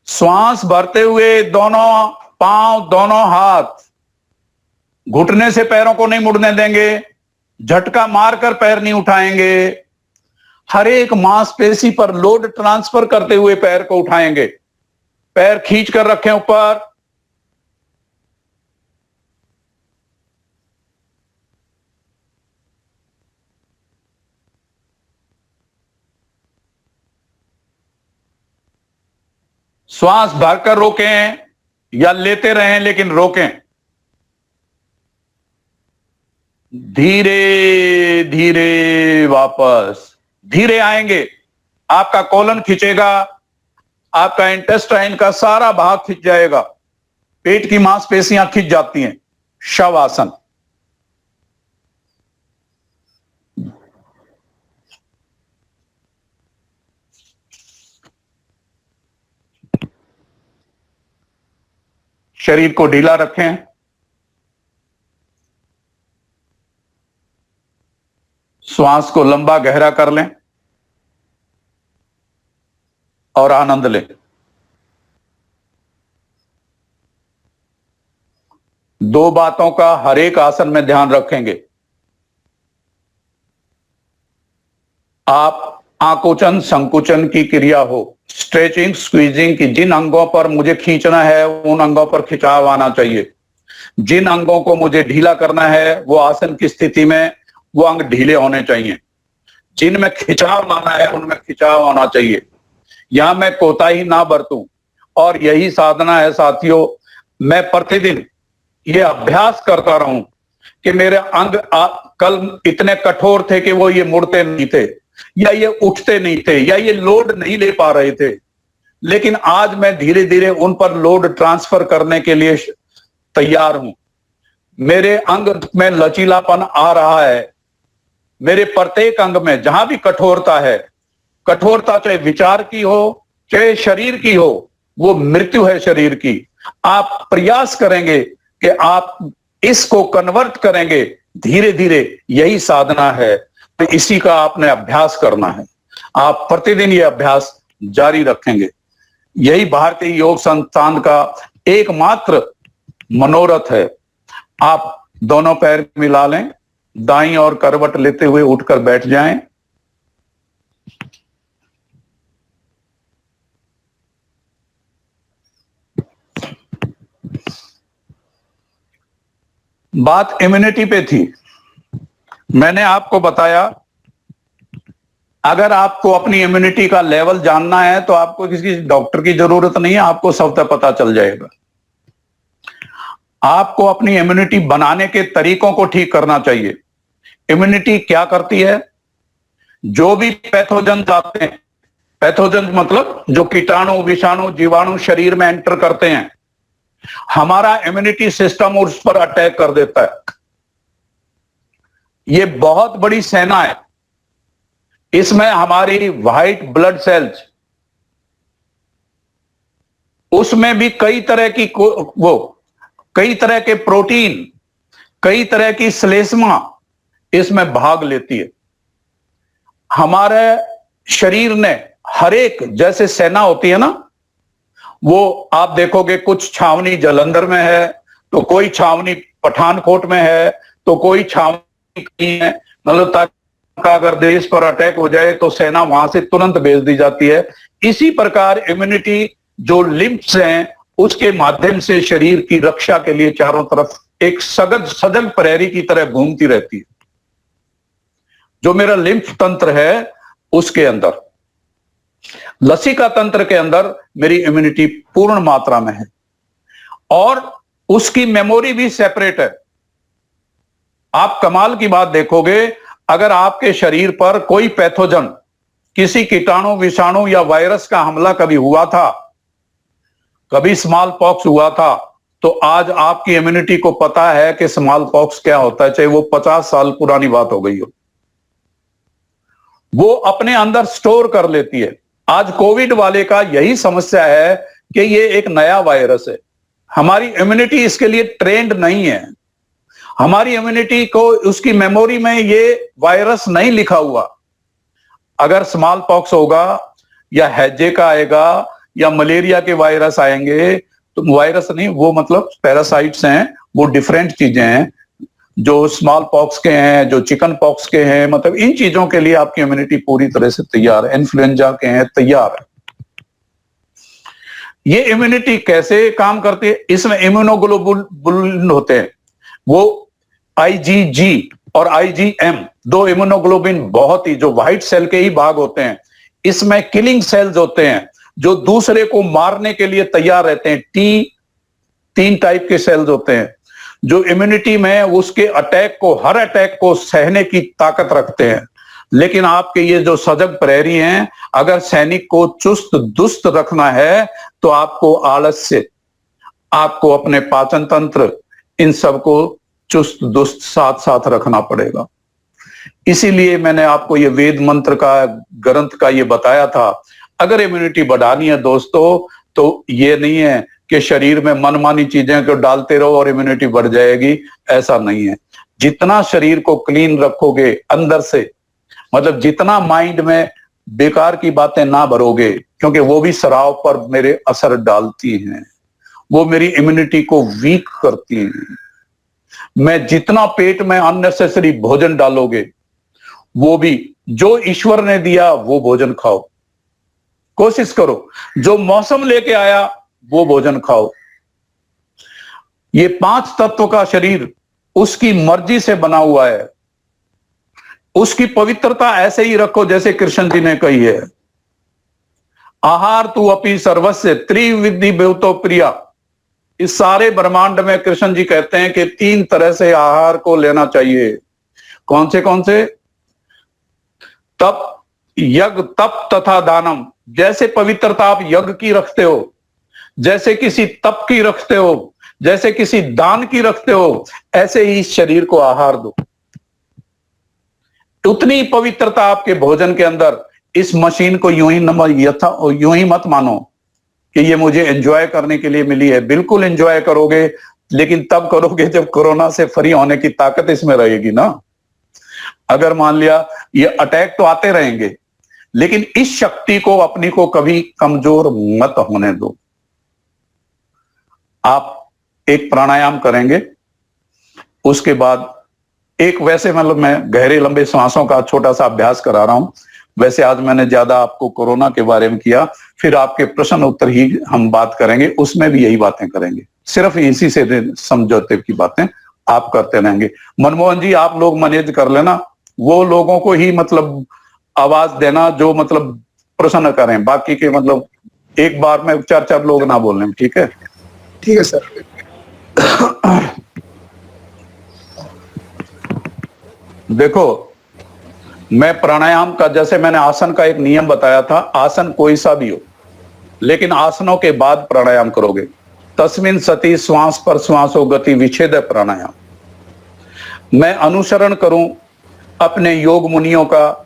श्वास भरते हुए दोनों पांव दोनों हाथ घुटने से पैरों को नहीं मुड़ने देंगे, झटका मारकर पैर नहीं उठाएंगे। हर एक मांसपेशी पर लोड ट्रांसफर करते हुए पैर को उठाएंगे। पैर खींच कर रखें ऊपर। श्वास भरकर रोकें या लेते रहें, लेकिन रोकें। धीरे धीरे वापस। धीरे आएंगे, आपका कोलन खिंचेगा, आपका इंटेस्टाइन का सारा भाग खिंच जाएगा, पेट की मांसपेशियां खिंच जाती हैं। शवासन। शरीर को ढीला रखें। श्वास को लंबा गहरा कर लें और आनंद लें। दो बातों का हर एक आसन में ध्यान रखेंगे। आप आकुंचन संकुचन की क्रिया हो, स्ट्रेचिंग स्क्वीजिंग की, जिन अंगों पर मुझे खींचना है उन अंगों पर खिंचाव आना चाहिए। जिन अंगों को मुझे ढीला करना है वो आसन की स्थिति में वो अंग ढीले होने चाहिए। जिनमें खिंचाव लाना है उनमें खिंचाव आना चाहिए। यहां मैं कोताही ना बरतूं। और यही साधना है साथियों। मैं प्रतिदिन ये अभ्यास करता रहूं कि मेरे अंग कल इतने कठोर थे कि वो ये मुड़ते नहीं थे, या ये उठते नहीं थे, या ये लोड नहीं ले पा रहे थे, लेकिन आज मैं धीरे धीरे उन पर लोड ट्रांसफर करने के लिए तैयार हूं। मेरे अंग में लचीलापन आ रहा है। मेरे प्रत्येक अंग में जहां भी कठोरता है, कठोरता चाहे विचार की हो चाहे शरीर की हो, वो मृत्यु है शरीर की। आप प्रयास करेंगे कि आप इसको कन्वर्ट करेंगे धीरे धीरे, यही साधना है। तो इसी का आपने अभ्यास करना है। आप प्रतिदिन ये अभ्यास जारी रखेंगे। यही भारतीय योग संस्थान का एकमात्र मनोरथ है। आप दोनों पैर मिला लें, दाईं ओर करवट लेते हुए उठकर बैठ जाएं। बात इम्यूनिटी पे थी। मैंने आपको बताया, अगर आपको अपनी इम्यूनिटी का लेवल जानना है तो आपको किसी डॉक्टर की जरूरत नहीं है, आपको स्वतः पता चल जाएगा। आपको अपनी इम्यूनिटी बनाने के तरीकों को ठीक करना चाहिए। इम्यूनिटी क्या करती है? जो भी पैथोजन आते हैं, पैथोजन मतलब जो कीटाणु, विषाणु, जीवाणु शरीर में एंटर करते हैं, हमारा इम्यूनिटी सिस्टम उस पर अटैक कर देता है। ये बहुत बड़ी सेना है। इसमें हमारी व्हाइट ब्लड सेल्स, उसमें भी कई तरह की कई तरह के प्रोटीन, कई तरह की श्लेष्मा इसमें भाग लेती है। हमारे शरीर ने हर एक, जैसे सेना होती है ना, वो आप देखोगे कुछ छावनी जालंधर में है, तो कोई छावनी पठानकोट में है, तो कोई छावनी कहीं है, मतलब ताकि अगर देश पर अटैक हो जाए तो सेना वहां से तुरंत भेज दी जाती है। इसी प्रकार इम्यूनिटी जो लिम्फ्स हैं, उसके माध्यम से शरीर की रक्षा के लिए चारों तरफ एक सजग प्रहरी की तरह घूमती रहती है। जो मेरा लिम्फ तंत्र है उसके अंदर, लसिका तंत्र के अंदर मेरी इम्यूनिटी पूर्ण मात्रा में है, और उसकी मेमोरी भी सेपरेट है। आप कमाल की बात देखोगे, अगर आपके शरीर पर कोई पैथोजन, किसी कीटाणु, विषाणु या वायरस का हमला कभी हुआ था, कभी स्मॉल पॉक्स हुआ था, तो आज आपकी इम्यूनिटी को पता है कि स्मॉल पॉक्स क्या होता है, चाहे वो 50 साल पुरानी बात हो गई हो, वो अपने अंदर स्टोर कर लेती है। आज कोविड वाले का यही समस्या है कि ये एक नया वायरस है। हमारी इम्यूनिटी इसके लिए ट्रेंड नहीं है। हमारी इम्यूनिटी को, उसकी मेमोरी में ये वायरस नहीं लिखा हुआ। अगर स्मॉल पॉक्स होगा या हैजे का आएगा या मलेरिया के वायरस आएंगे, तो वायरस नहीं, वो मतलब पैरासाइट्स हैं, वो डिफरेंट चीजें हैं। जो स्मॉल पॉक्स के हैं, जो चिकन पॉक्स के हैं, मतलब इन चीजों के लिए आपकी इम्यूनिटी पूरी तरह से तैयार है। इन्फ्लुएंजा के हैं, तैयार है। ये इम्यूनिटी कैसे काम करती है? इसमें इम्यूनोग्लोबुलिन होते हैं, वो आईजीजी और आईजीएम, दो इम्यूनोग्लोबिन बहुत ही, जो व्हाइट सेल के ही भाग होते हैं। इसमें किलिंग सेल्स होते हैं जो दूसरे को मारने के लिए तैयार रहते हैं। तीन टाइप के सेल्स होते हैं जो इम्यूनिटी में उसके अटैक को, हर अटैक को सहने की ताकत रखते हैं। लेकिन आपके ये जो सजग प्रहरी हैं, अगर सैनिक को चुस्त दुस्त रखना है तो आपको आलस्य, आपको अपने पाचन तंत्र, इन सबको चुस्त दुस्त साथ साथ रखना पड़ेगा। इसीलिए मैंने आपको ये वेद मंत्र का, ग्रंथ का ये बताया था। अगर इम्यूनिटी बढ़ानी है दोस्तों, तो ये नहीं है कि शरीर में मनमानी चीजें को डालते रहो और इम्यूनिटी बढ़ जाएगी, ऐसा नहीं है। जितना शरीर को क्लीन रखोगे अंदर से, मतलब जितना माइंड में बेकार की बातें ना भरोगे, क्योंकि वो भी शराब पर मेरे असर डालती हैं, वो मेरी इम्यूनिटी को वीक करती हैं। मैं जितना पेट में अननेसेसरी भोजन डालोगे, वो भी जो ईश्वर ने दिया वो भोजन खाओ, कोशिश करो। जो मौसम लेके आया वो भोजन खाओ। ये 5 तत्व का शरीर उसकी मर्जी से बना हुआ है। उसकी पवित्रता ऐसे ही रखो जैसे कृष्ण जी ने कही है, आहार तू अपि सर्वस्य त्रिविधि भूतो प्रिया। इस सारे ब्रह्मांड में कृष्ण जी कहते हैं कि 3 तरह से आहार को लेना चाहिए। कौन से? तप, यज्ञ, तप तथा दानम। जैसे पवित्रता आप यज्ञ की रखते हो, जैसे किसी तप की रखते हो, जैसे किसी दान की रखते हो, ऐसे ही इस शरीर को आहार दो। उतनी पवित्रता आपके भोजन के अंदर। इस मशीन को यूं ही मत मानो कि ये मुझे एंजॉय करने के लिए मिली है। बिल्कुल एंजॉय करोगे लेकिन तब करोगे जब कोरोना से फ्री होने की ताकत इसमें रहेगी ना। अगर मान लिया ये अटैक तो आते रहेंगे, लेकिन इस शक्ति को अपनी को कभी कमजोर मत होने दो। आप एक प्राणायाम करेंगे, उसके बाद एक वैसे मतलब मैं गहरे लंबे सांसों का छोटा सा अभ्यास करा रहा हूं। वैसे आज मैंने ज्यादा आपको कोरोना के बारे में किया, फिर आपके प्रश्न उत्तर ही हम बात करेंगे, उसमें भी यही बातें करेंगे, सिर्फ इसी से समझौते की बातें आप करते रहेंगे। मनमोहन जी आप लोग मैनेज कर लेना, वो लोगों को ही मतलब आवाज देना जो मतलब प्रश्न करें, बाकी के मतलब एक बार में 4-4 लोग ना बोलने। ठीक है? ठीक है सर। देखो, मैं प्राणायाम का, जैसे मैंने आसन का एक नियम बताया था, आसन कोई सा भी हो, लेकिन आसनों के बाद प्राणायाम करोगे। तस्मिन सति श्वास पर श्वासो गति विच्छेद प्राणायाम। मैं अनुसरण करूं अपने योग मुनियों का,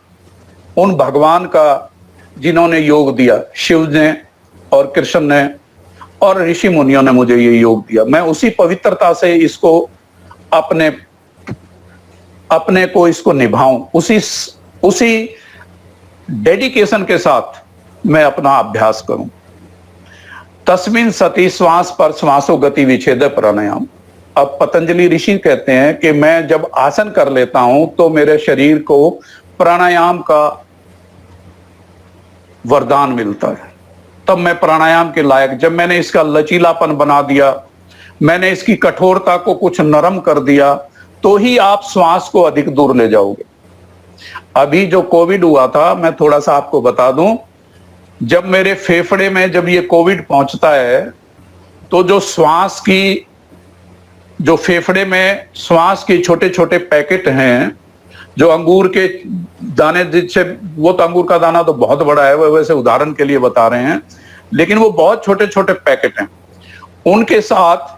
उन भगवान का जिन्होंने योग दिया, शिव ने और कृष्ण ने और ऋषि मुनियों ने मुझे ये योग दिया। मैं उसी पवित्रता से इसको अपने को इसको निभाऊं, उसी डेडिकेशन के साथ मैं अपना अभ्यास करूं। तस्मिन सति श्वास पर श्वासो गति विच्छेद प्राणायाम। अब पतंजलि ऋषि कहते हैं कि मैं जब आसन कर लेता हूं तो मेरे शरीर को प्राणायाम का वरदान मिलता है। तब मैं प्राणायाम के लायक, जब मैंने इसका लचीलापन बना दिया, मैंने इसकी कठोरता को कुछ नरम कर दिया, तो ही आप श्वास को अधिक दूर ले जाओगे। अभी जो कोविड हुआ था, मैं थोड़ा सा आपको बता दूं, जब मेरे फेफड़े में जब ये कोविड पहुंचता है, तो जो फेफड़े में श्वास के छोटे छोटे पैकेट हैं, जो अंगूर के दाने, जिससे, वो तो अंगूर का दाना तो बहुत बड़ा है, वो वैसे उदाहरण के लिए बता रहे हैं, लेकिन वो बहुत छोटे छोटे पैकेट हैं। उनके साथ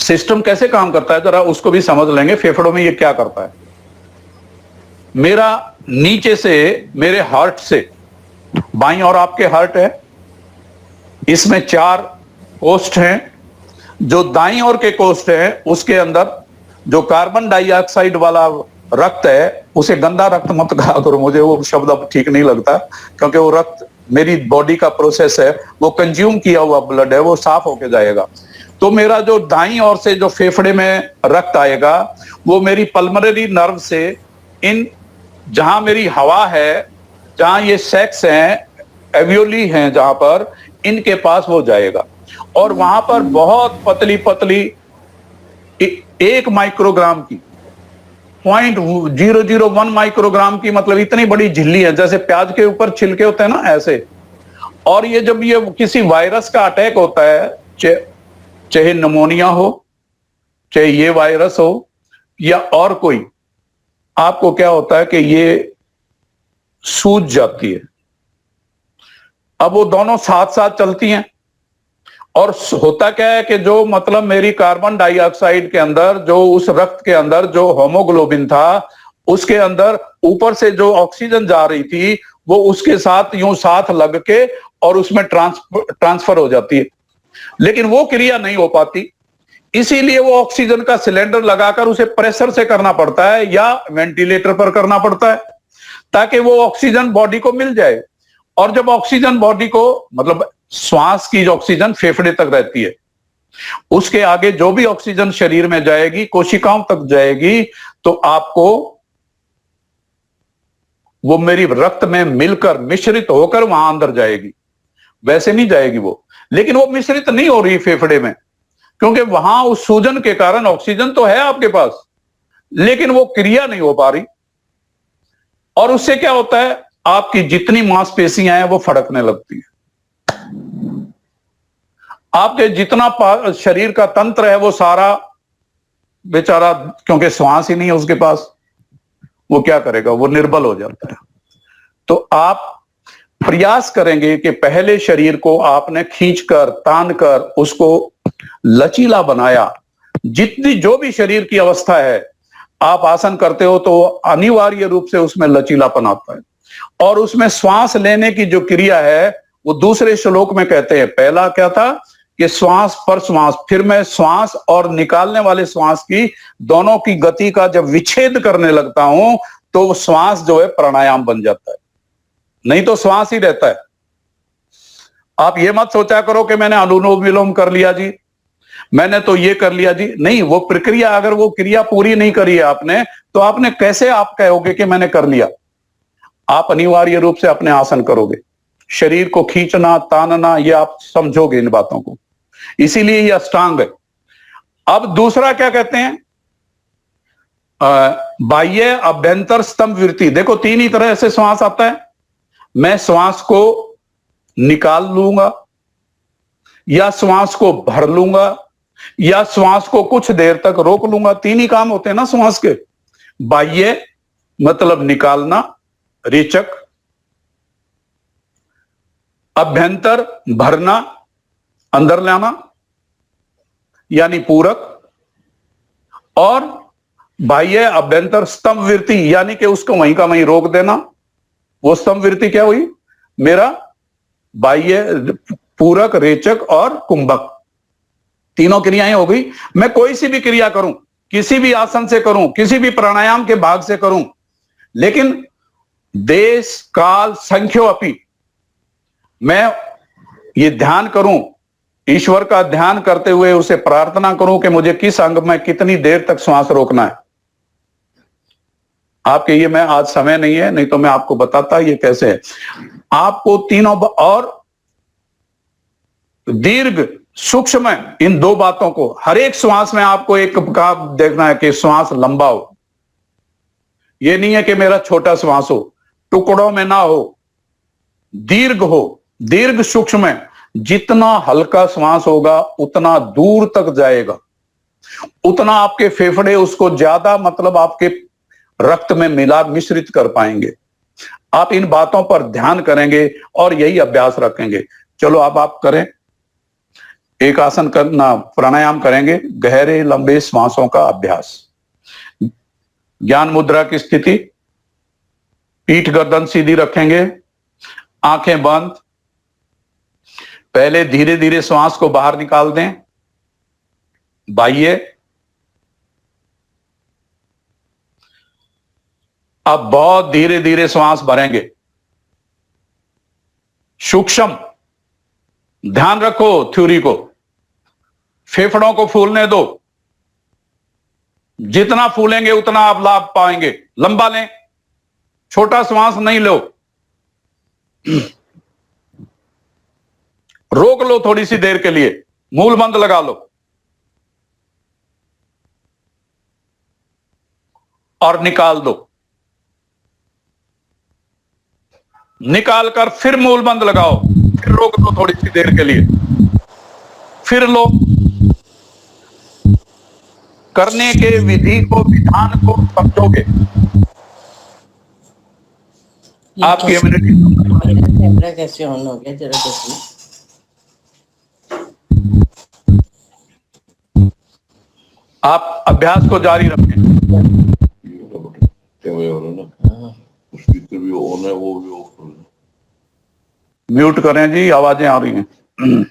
सिस्टम कैसे काम करता है जरा उसको भी समझ लेंगे। फेफड़ों में ये क्या करता है, मेरा नीचे से, मेरे हार्ट से बाईं और आपके हार्ट है, इसमें 4 कोष्ठ हैं। जो दाईं ओर के कोष्ठ है, उसके अंदर जो कार्बन डाइऑक्साइड वाला रक्त है, उसे गंदा रक्त मत कहा करो, मुझे वो शब्द अब ठीक नहीं लगता, क्योंकि वो रक्त मेरी बॉडी का प्रोसेस है, वो कंज्यूम किया हुआ ब्लड है, वो साफ होके जाएगा। तो मेरा जो दाईं ओर से जो फेफड़े में रक्त आएगा, वो मेरी पल्मोनरी नर्व से जहां मेरी हवा है, जहां ये सेक्स हैं, एवियोली हैं, जहां पर इनके पास वो जाएगा, और वहां पर बहुत पतली पतली 1 माइक्रोग्राम की, 0.001 माइक्रोग्राम की, मतलब इतनी बड़ी झिल्ली है, जैसे प्याज के ऊपर छिलके होते हैं ना, ऐसे। और ये जब ये किसी वायरस का अटैक होता है, चाहे निमोनिया हो, चाहे ये वायरस हो या और कोई, आपको क्या होता है कि ये सूज जाती है। अब वो दोनों साथ साथ चलती हैं, और होता क्या है कि जो मतलब मेरी कार्बन डाइऑक्साइड के अंदर, जो उस रक्त के अंदर जो होमोग्लोबिन था, उसके अंदर ऊपर से जो ऑक्सीजन जा रही थी, वो उसके साथ यूं साथ लग के और उसमें ट्रांसफर हो जाती है, लेकिन वो क्रिया नहीं हो पाती। इसीलिए वो ऑक्सीजन का सिलेंडर लगाकर उसे प्रेशर से करना पड़ता है या वेंटिलेटर पर करना पड़ता है, ताकि वो ऑक्सीजन बॉडी को मिल जाए। और जब ऑक्सीजन बॉडी को, मतलब श्वास की जो ऑक्सीजन फेफड़े तक रहती है, उसके आगे जो भी ऑक्सीजन शरीर में जाएगी, कोशिकाओं तक जाएगी, तो आपको वो मेरी रक्त में मिलकर मिश्रित होकर वहां अंदर जाएगी। वैसे नहीं जाएगी वो, लेकिन वो मिश्रित नहीं हो रही फेफड़े में, क्योंकि वहां उस सूजन के कारण ऑक्सीजन तो है आपके पास, लेकिन वो क्रिया नहीं हो पा रही। और उससे क्या होता है, आपकी जितनी मांसपेशियां हैं वो फड़कने लगती है, आपके जितना शरीर का तंत्र है वो सारा बेचारा, क्योंकि श्वास ही नहीं है उसके पास, वो क्या करेगा, वो निर्बल हो जाता है। तो आप प्रयास करेंगे कि पहले शरीर को आपने खींचकर, तानकर उसको लचीला बनाया। जितनी जो भी शरीर की अवस्था है, आप आसन करते हो तो अनिवार्य रूप से उसमें लचीलापन आता है। और उसमें श्वास लेने की जो क्रिया है, वो दूसरे श्लोक में कहते हैं, पहला क्या था कि श्वास पर श्वास, फिर मैं श्वास और निकालने वाले श्वास की दोनों की गति का जब विच्छेद करने लगता हूं तो श्वास जो है प्राणायाम बन जाता है, नहीं तो श्वास ही रहता है। आप ये मत सोचा करो कि मैंने अनुलोम विलोम कर लिया जी, मैंने तो ये कर लिया जी, नहीं, वो प्रक्रिया, अगर वो क्रिया पूरी नहीं करी है आपने तो आपने कैसे आप कहोगे कि मैंने कर लिया। आप अनिवार्य रूप से अपने आसन करोगे, शरीर को खींचना तानना, ये आप समझोगे इन बातों को, इसीलिए ये अष्टांग है। अब दूसरा क्या कहते हैं, बाह्य अभ्यंतर स्तंभ वृत्ति। देखो तीन ही तरह से श्वास आता है, मैं श्वास को निकाल लूंगा या श्वास को भर लूंगा या श्वास को कुछ देर तक रोक लूंगा, तीन ही काम होते हैं ना श्वास के। बाह्य मतलब निकालना, रेचक, अभ्यंतर भरना, अंदर लाना यानी पूरक, और बाह्य अभ्यंतर स्तंभ वृत्ति यानी कि उसको वहीं का वहीं रोक देना। वो स्तंभ वृत्ति क्या हुई, मेरा बाह्य, पूरक, रेचक और कुंभक, तीनों क्रियाएं हो गई। मैं कोई सी भी क्रिया करूं, किसी भी आसन से करूं, किसी भी प्राणायाम के भाग से करूं, लेकिन देश काल संख्योपि मैं ये ध्यान करूं, ईश्वर का ध्यान करते हुए उसे प्रार्थना करूं कि मुझे किस अंग में कितनी देर तक श्वास रोकना है। आपके ये मैं आज समय नहीं है, नहीं तो मैं आपको बताता ये कैसे है। आपको तीनों और दीर्घ सूक्ष्म, इन दो बातों को हर एक श्वास में आपको एक का देखना है कि श्वास लंबा हो, ये नहीं है कि मेरा छोटा श्वास हो, टुकड़ों में ना हो, दीर्घ हो, दीर्घ सूक्ष्म। जितना हल्का श्वास होगा उतना दूर तक जाएगा, उतना आपके फेफड़े उसको ज्यादा मतलब आपके रक्त में मिला मिश्रित कर पाएंगे। आप इन बातों पर ध्यान करेंगे और यही अभ्यास रखेंगे। चलो अब आप करें, एक आसन करना, प्राणायाम करेंगे, गहरे लंबे श्वासों का अभ्यास। ज्ञान मुद्रा की स्थिति, पीठ गर्दन सीधी रखेंगे, आंखें बंद। पहले धीरे धीरे श्वास को बाहर निकाल दें, बाह्य। अब बहुत धीरे धीरे श्वास भरेंगे, सूक्ष्म, ध्यान रखो थ्योरी को, फेफड़ों को फूलने दो, जितना फूलेंगे उतना आप लाभ पाएंगे। लंबा लें, छोटा श्वास नहीं लो, रोक लो थोड़ी सी देर के लिए, मूल बंद लगा लो और निकाल दो, निकाल कर फिर मूल बंद लगाओ, फिर रोक दो थोड़ी सी देर के लिए, फिर लो। करने के विधि को, विधान को समझोगे, आपकी इम्यूनिटी। कैमरा कैसे ऑन हो गया जरा देखिए। आप अभ्यास को जारी रखें। स्पीकर भी ऑन है, वो भी ऑफ है। म्यूट करें जी, आवाजें आ रही हैं।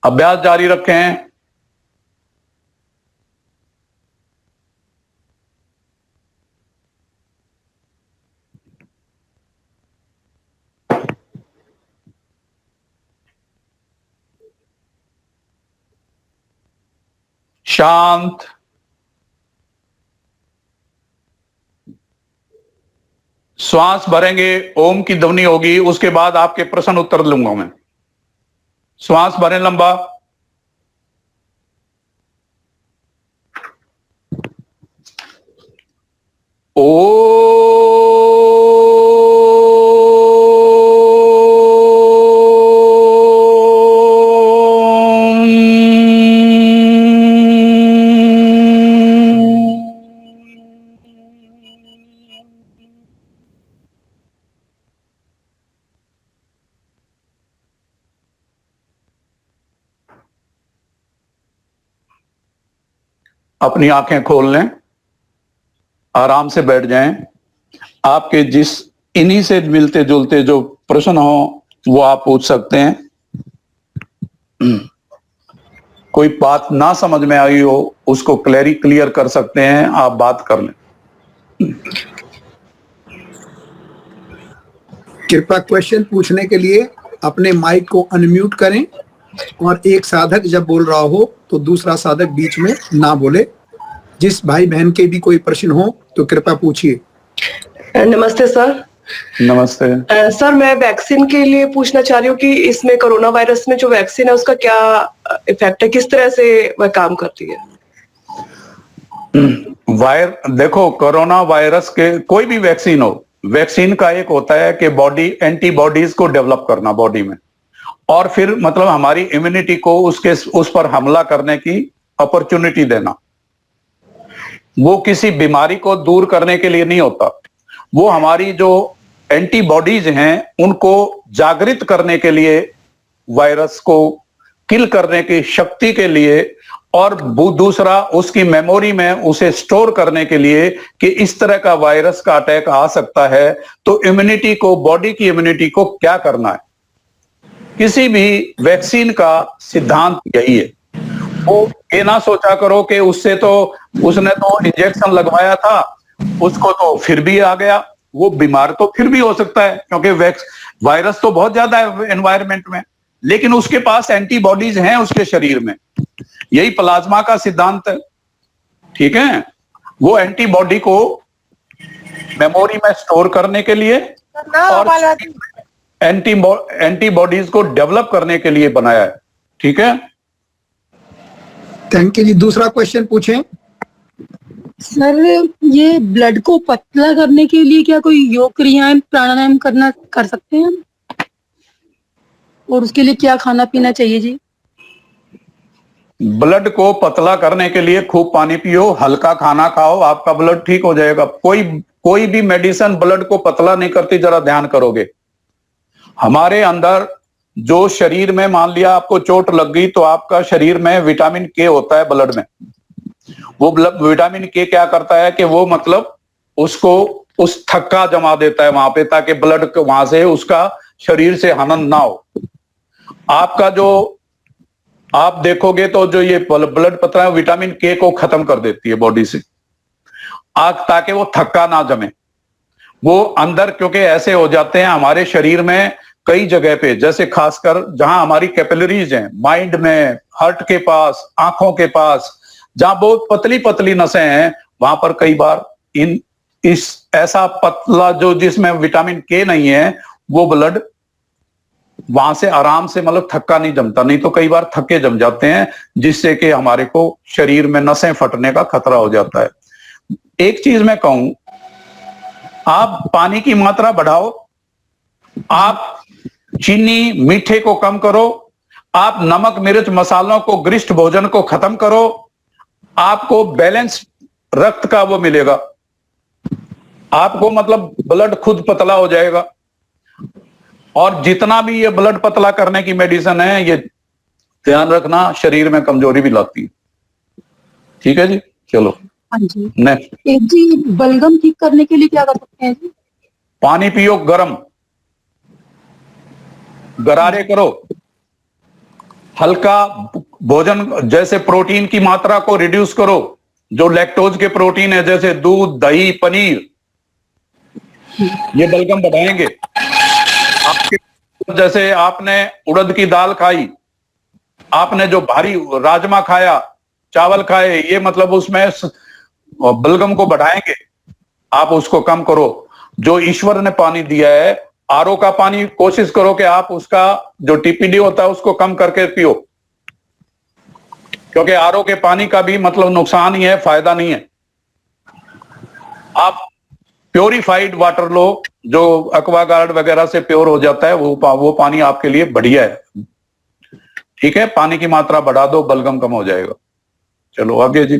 अभ्यास जारी रखें। शांत, श्वास भरेंगे, ओम की ध्वनि होगी, उसके बाद आपके प्रश्न उत्तर लूंगा मैं। श्वास भरें लंबा, अपनी आंखें खोल लें, आराम से बैठ जाएं। आपके जिस इन्हीं से मिलते जुलते जो प्रश्न हो वो आप पूछ सकते हैं। कोई बात ना समझ में आई हो उसको क्लियर कर सकते हैं, आप बात कर लें। कृपया क्वेश्चन पूछने के लिए अपने माइक को अनम्यूट करें और एक साधक जब बोल रहा हो तो दूसरा साधक बीच में ना बोले। जिस भाई बहन के भी कोई प्रश्न हो तो कृपया पूछिए। नमस्ते सर। नमस्ते। सर मैं वैक्सीन के लिए पूछना चाह रही हूँ कि इसमें कोरोना वायरस में जो वैक्सीन है उसका क्या इफेक्ट है, किस तरह से वह काम करती है? देखो, कोरोना वायरस के कोई भी वैक्सीन हो, वैक्सीन का एक होता है कि बॉडी एंटीबॉडीज को डेवलप करना बॉडी में, और फिर मतलब हमारी इम्यूनिटी को उस पर हमला करने की अपॉर्चुनिटी देना। वो किसी बीमारी को दूर करने के लिए नहीं होता, वो हमारी जो एंटीबॉडीज हैं उनको जागृत करने के लिए, वायरस को किल करने की शक्ति के लिए, और दूसरा उसकी मेमोरी में उसे स्टोर करने के लिए कि इस तरह का वायरस का अटैक आ सकता है तो इम्यूनिटी को, बॉडी की इम्यूनिटी को क्या करना है। किसी भी वैक्सीन का सिद्धांत यही है। वो ये ना सोचा करो कि उससे तो उसने तो इंजेक्शन लगवाया था, उसको तो फिर भी आ गया, वो बीमार तो फिर भी हो सकता है क्योंकि वायरस तो बहुत ज्यादा है एनवायरमेंट में, लेकिन उसके पास एंटीबॉडीज हैं उसके शरीर में। यही प्लाज्मा का सिद्धांत है, ठीक है। वो एंटीबॉडी को मेमोरी में स्टोर करने के लिए और एंटीबॉडीज को डेवलप करने के लिए बनाया है, ठीक है। थैंक यू जी। दूसरा क्वेश्चन पूछें। सर ये ब्लड को पतला करने के लिए क्या कोई योग क्रियाएं प्राणायाम कर सकते हैं हम? और उसके लिए क्या खाना पीना चाहिए जी? ब्लड को पतला करने के लिए खूब पानी पियो, हल्का खाना खाओ, आपका ब्लड ठीक हो जाएगा। कोई भी मेडिसिन ब्लड को पतला नहीं करती, जरा ध्यान करोगे। हमारे अंदर जो शरीर में, मान लिया आपको चोट लग गई तो आपका शरीर में विटामिन के होता है ब्लड में। वो विटामिन के क्या करता है कि वो मतलब उसको उस थक्का जमा देता है वहां पे, ताकि ब्लड वहां से उसका शरीर से हनन ना हो। आपका जो आप देखोगे तो जो ये ब्लड पतला है विटामिन के को खत्म कर देती है बॉडी से, ताकि वो थक्का ना जमे। वो अंदर क्योंकि ऐसे हो जाते हैं हमारे शरीर में कई जगह पे, जैसे खासकर जहां हमारी कैपिलरीज हैं, माइंड में, हार्ट के पास, आंखों के पास, जहां बहुत पतली पतली नसें हैं, वहां पर कई बार ऐसा पतला जो जिसमें विटामिन के नहीं है, वो ब्लड वहां से आराम से मतलब थक्का नहीं जमता, नहीं तो कई बार थक्के जम जाते हैं, जिससे कि हमारे को शरीर में नसें फटने का खतरा हो जाता है। एक चीज मैं कहूं, आप पानी की मात्रा बढ़ाओ, आप चीनी मीठे को कम करो, आप नमक मिर्च मसालों को, गरिष्ठ भोजन को खत्म करो, आपको बैलेंस रक्त का वो मिलेगा, आपको मतलब ब्लड खुद पतला हो जाएगा। और जितना भी ये ब्लड पतला करने की मेडिसिन है, ये ध्यान रखना शरीर में कमजोरी भी लाती है, ठीक है जी। चलो हाँ जी। नेक्स्ट। एक जी, बलगम ठीक करने के लिए क्या कर सकते हैं जी? पानी पियो, गरम, गरारे करो, हल्का भोजन, जैसे प्रोटीन की मात्रा को रिड्यूस करो, जो लैक्टोज के प्रोटीन है जैसे दूध, दही, पनीर, ये बलगम बढ़ाएंगे। आपके जैसे आपने उड़द की दाल खाई, आपने जो भारी राजमा खाया, चावल खाए, ये मतलब उसमें बलगम को बढ़ाएंगे। आप उसको कम करो। जो ईश्वर ने पानी दिया है, आरओ का पानी, कोशिश करो कि आप उसका जो टीपीडी होता है उसको कम करके पियो, क्योंकि आरओ के पानी का भी मतलब नुकसान ही है, फायदा नहीं है। आप प्योरीफाइड वाटर लो, जो एक्वागार्ड वगैरह से प्योर हो जाता है, वो पानी आपके लिए बढ़िया है, ठीक है। पानी की मात्रा बढ़ा दो, बलगम कम हो जाएगा। चलो आगे जी।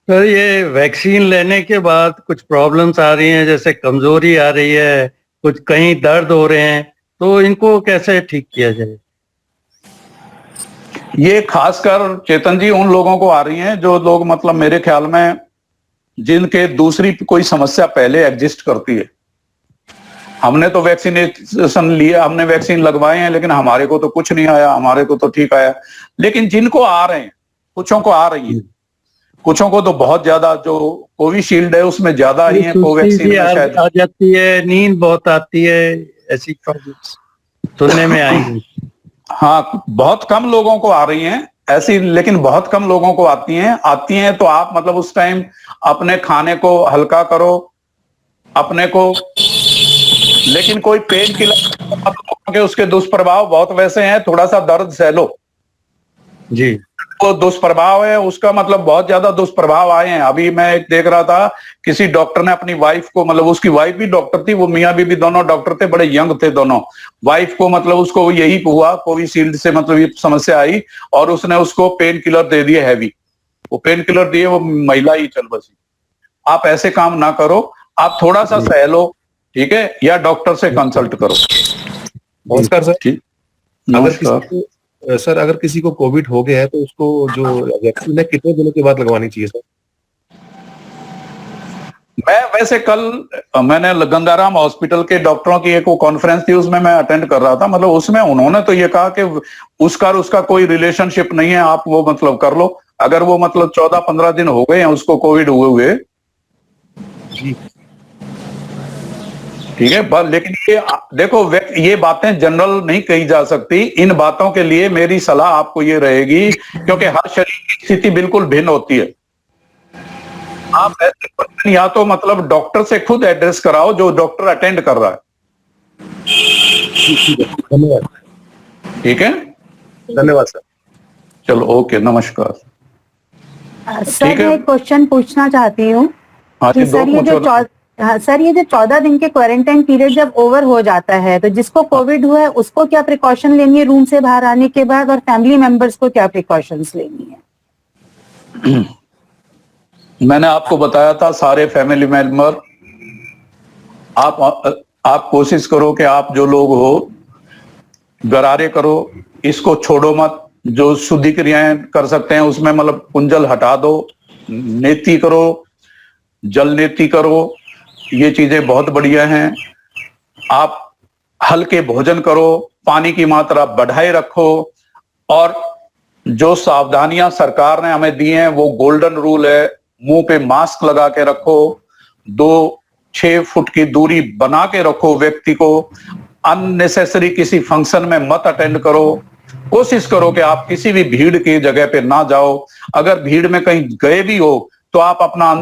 सर ये वैक्सीन लेने के बाद कुछ प्रॉब्लम्स आ रही हैं, जैसे कमजोरी आ रही है, कुछ कहीं दर्द हो रहे हैं, तो इनको कैसे ठीक किया जाए? ये खासकर चेतन जी उन लोगों को आ रही हैं जो लोग मतलब मेरे ख्याल में जिनके दूसरी कोई समस्या पहले एग्जिस्ट करती है। हमने तो वैक्सीनेशन लिया, हमने वैक्सीन लगवाए हैं, लेकिन हमारे को तो कुछ नहीं आया, हमारे को तो ठीक आया। लेकिन जिनको आ रहे हैं, कुछों को आ रही है, कुछों को तो बहुत ज्यादा, जो कोविशील्ड है उसमें ज्यादा आई है, कोवैक्सीन में शायद आ जाती है, नींद बहुत आती है, ऐसी प्रॉब्लम्स सुनने में आई। हाँ, बहुत कम लोगों को आ रही हैं ऐसी, लेकिन बहुत कम लोगों को आती हैं तो आप मतलब उस टाइम अपने खाने को हल्का करो अपने को, लेकिन कोई पेन किलर के उसके दुष्प्रभाव बहुत वैसे हैं, थोड़ा सा दर्द सह लो जी। वो दुष्प्रभाव है उसका, मतलब बहुत ज्यादा दुष्प्रभाव आए हैं। अभी मैं एक देख रहा था, किसी डॉक्टर ने अपनी वाइफ को, मतलब उसकी वाइफ भी डॉक्टर थी, वो मियां बीवी दोनों डॉक्टर थे, बड़े यंग थे दोनों। वाइफ को मतलब उसको यही हुआ, कोविशील्ड से मतलब ये समस्या आई और उसने उसको पेन किलर दे दिए हैवी। वो पेन किलर दिए, वो महिला ही चल बसी। आप ऐसे काम ना करो, आप थोड़ा सा सह लो, ठीक है, या डॉक्टर से कंसल्ट करो। नमस्कार सर। ठीक, सर अगर किसी को कोविड हो गया है तो उसको जो वैक्सीन है कितने दिनों के बाद लगवानी चाहिए सर? मैं वैसे कल मैंने गंगाराम हॉस्पिटल के डॉक्टरों की एक वो कॉन्फ्रेंस थी, उसमें मैं अटेंड कर रहा था। मतलब उसमें उन्होंने तो ये कहा कि उसका कोई रिलेशनशिप नहीं है, आप वो मतलब कर लो। अगर वो मतलब 14-15 दिन हो गए हैं उसको कोविड हुए ठीक है, लेकिन ये देखो, ये बातें जनरल नहीं कही जा सकती। इन बातों के लिए मेरी सलाह आपको ये रहेगी, क्योंकि हर शरीर की स्थिति बिल्कुल भिन्न होती है। आप ऐसे या तो मतलब डॉक्टर से खुद एड्रेस कराओ, जो डॉक्टर अटेंड कर रहा है। धन्यवाद। ठीक है, धन्यवाद सर। चलो ओके, नमस्कार। सर ठीक है। मैं एक क्वेश्चन पूछना चाहती हूँ हाँ कि जी, दो सर ये जो 14 दिन के क्वारंटाइन पीरियड जब ओवर हो जाता है तो जिसको कोविड हुआ है उसको क्या प्रिकॉशन लेनी है रूम से बाहर आने के बाद, और फैमिली मेंबर्स को क्या प्रिकॉशंस लेनी है? मैंने आपको बताया था, सारे फैमिली मेंबर आप कोशिश करो कि आप जो लोग हो गरारे करो, इसको छोड़ो मत। जो शुद्धि क्रियाएं कर सकते हैं उसमें मतलब कुंजल हटा दो, नेति करो, जल नेति करो, ये चीजें बहुत बढ़िया हैं। आप हल्के भोजन करो, पानी की मात्रा बढ़ाए रखो, और जो सावधानियां सरकार ने हमें दी हैं वो गोल्डन रूल है, मुंह पे मास्क लगा के रखो, 2-6 फुट की दूरी बना के रखो व्यक्ति को, अननेसेसरी किसी फंक्शन में मत अटेंड करो, कोशिश करो कि आप किसी भी भीड़ की जगह पे ना जाओ। अगर भीड़ में कहीं गए भी हो तो आप अपना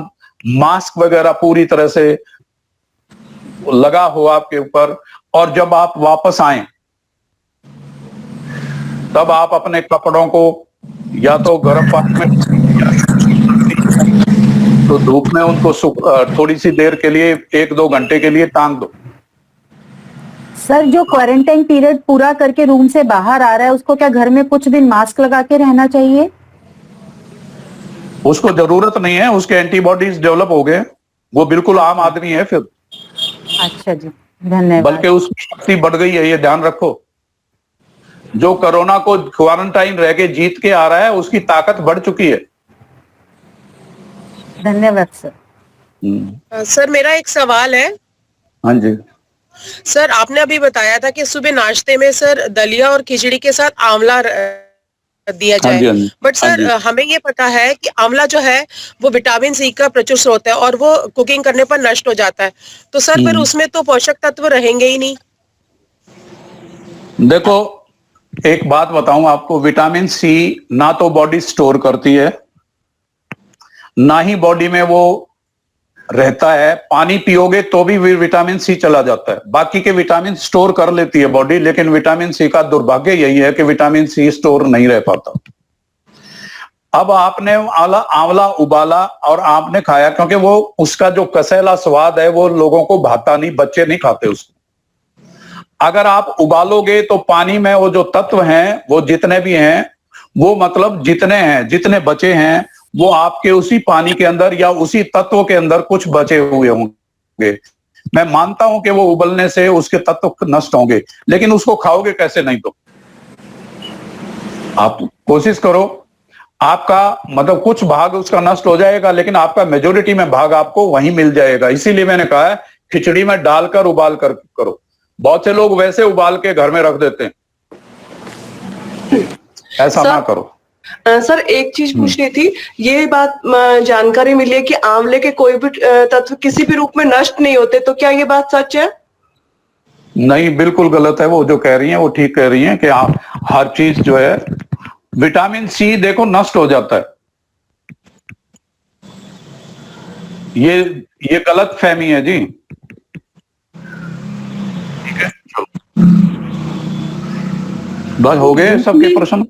मास्क वगैरह पूरी तरह से लगा हो आपके ऊपर, और जब आप वापस आए तब आप अपने कपड़ों को या तो गर्म पानी में, तो धूप में उनको थोड़ी सी देर के लिए 1-2 घंटे के लिए टांग दो। सर जो क्वारंटाइन पीरियड पूरा करके रूम से बाहर आ रहा है उसको क्या घर में कुछ दिन मास्क लगा के रहना चाहिए? उसको जरूरत नहीं है, उसके एंटीबॉडीज डेवलप हो गए, वो बिल्कुल आम आदमी है फिर। अच्छा जी, धन्यवाद। बल्कि उसकी शक्ति बढ़ गई है, ये ध्यान रखो। जो कोरोना को क्वारंटाइन रह के जीत के आ रहा है उसकी ताकत बढ़ चुकी है। धन्यवाद सर। सर मेरा एक सवाल है। हाँ जी। सर आपने अभी बताया था कि सुबह नाश्ते में सर दलिया और खिचड़ी के साथ आंवला दिया जाए, बट सर हमें ये पता है कि आंवला जो है वो विटामिन सी का प्रचुर स्रोत है और वो कुकिंग करने पर नष्ट हो जाता है, तो सर फिर उसमें तो पोषक तत्व रहेंगे ही नहीं। देखो एक बात बताऊं आपको, विटामिन सी ना तो बॉडी स्टोर करती है, ना ही बॉडी में वो रहता है। पानी पियोगे तो भी विटामिन सी चला जाता है, बाकी के विटामिन स्टोर कर लेती है बॉडी, लेकिन विटामिन सी का दुर्भाग्य यही है कि विटामिन सी स्टोर नहीं रह पाता। अब आपने आंवला उबाला और आपने खाया, क्योंकि वो उसका जो कसैला स्वाद है वो लोगों को भाता नहीं, बच्चे नहीं खाते उसको। अगर आप उबालोगे तो पानी में वो जो तत्व हैं वो जितने भी हैं, वो मतलब जितने बचे हैं वो आपके उसी पानी के अंदर या उसी तत्व के अंदर कुछ बचे हुए होंगे। मैं मानता हूं कि वो उबलने से उसके तत्व नष्ट होंगे, लेकिन उसको खाओगे कैसे? नहीं तो कोशिश करो, आपका मतलब कुछ भाग उसका नष्ट हो जाएगा, लेकिन आपका मेजोरिटी में भाग आपको वहीं मिल जाएगा। इसीलिए मैंने कहा है खिचड़ी में डालकर उबाल कर करो। बहुत से लोग वैसे उबाल के घर में रख देते हैं, ऐसा ना करो। सर एक चीज पूछनी थी, ये बात जानकारी मिली है कि आंवले के कोई भी तत्व किसी भी रूप में नष्ट नहीं होते, तो क्या ये बात सच है? नहीं, बिल्कुल गलत है। वो जो कह रही हैं वो ठीक कह रही हैं कि आप हर चीज जो है, विटामिन सी देखो नष्ट हो जाता है। ये गलत फहमी है जी। ठीक है, चलो बस हो गए सबके प्रश्न।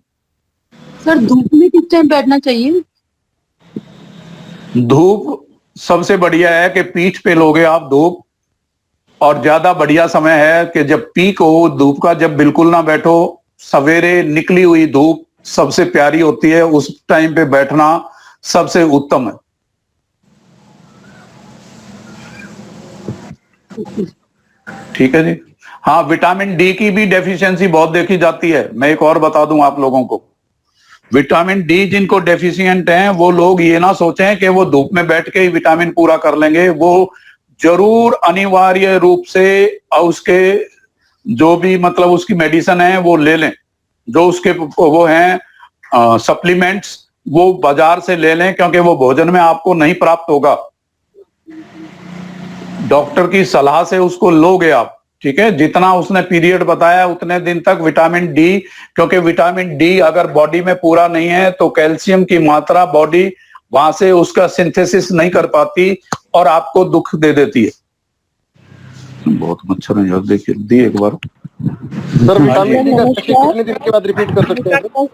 सर धूप में किस टाइम बैठना चाहिए? धूप सबसे बढ़िया है कि पीठ पे लोगे आप धूप, और ज्यादा बढ़िया समय है कि जब पीक हो धूप का, जब बिल्कुल ना बैठो। सवेरे निकली हुई धूप सबसे प्यारी होती है, उस टाइम पे बैठना सबसे उत्तम है। ठीक है जी। हाँ, विटामिन डी की भी डेफिशिएंसी बहुत देखी जाती है। मैं एक और बता दूं आप लोगों को, विटामिन डी जिनको डेफिशिएंट हैं वो लोग ये ना सोचें कि वो धूप में बैठ के ही विटामिन पूरा कर लेंगे। वो जरूर अनिवार्य रूप से उसके जो भी मतलब उसकी मेडिसिन है वो ले लें, जो उसके वो हैं सप्लीमेंट्स, वो बाजार से ले लें, क्योंकि वो भोजन में आपको नहीं प्राप्त होगा। डॉक्टर की सलाह से उसको लोगे आप, ठीक है। जितना उसने पीरियड बताया उतने दिन तक विटामिन डी, क्योंकि विटामिन डी अगर बॉडी में पूरा नहीं है तो कैल्शियम की मात्रा बॉडी वहां से उसका सिंथेसिस नहीं कर पाती और आपको दुख दे देती है। बहुत मच्छर है यार, देखिए दी एक बार। सर विटामिन डी का कितने दिन के बाद रिपीट कर सकते हैं?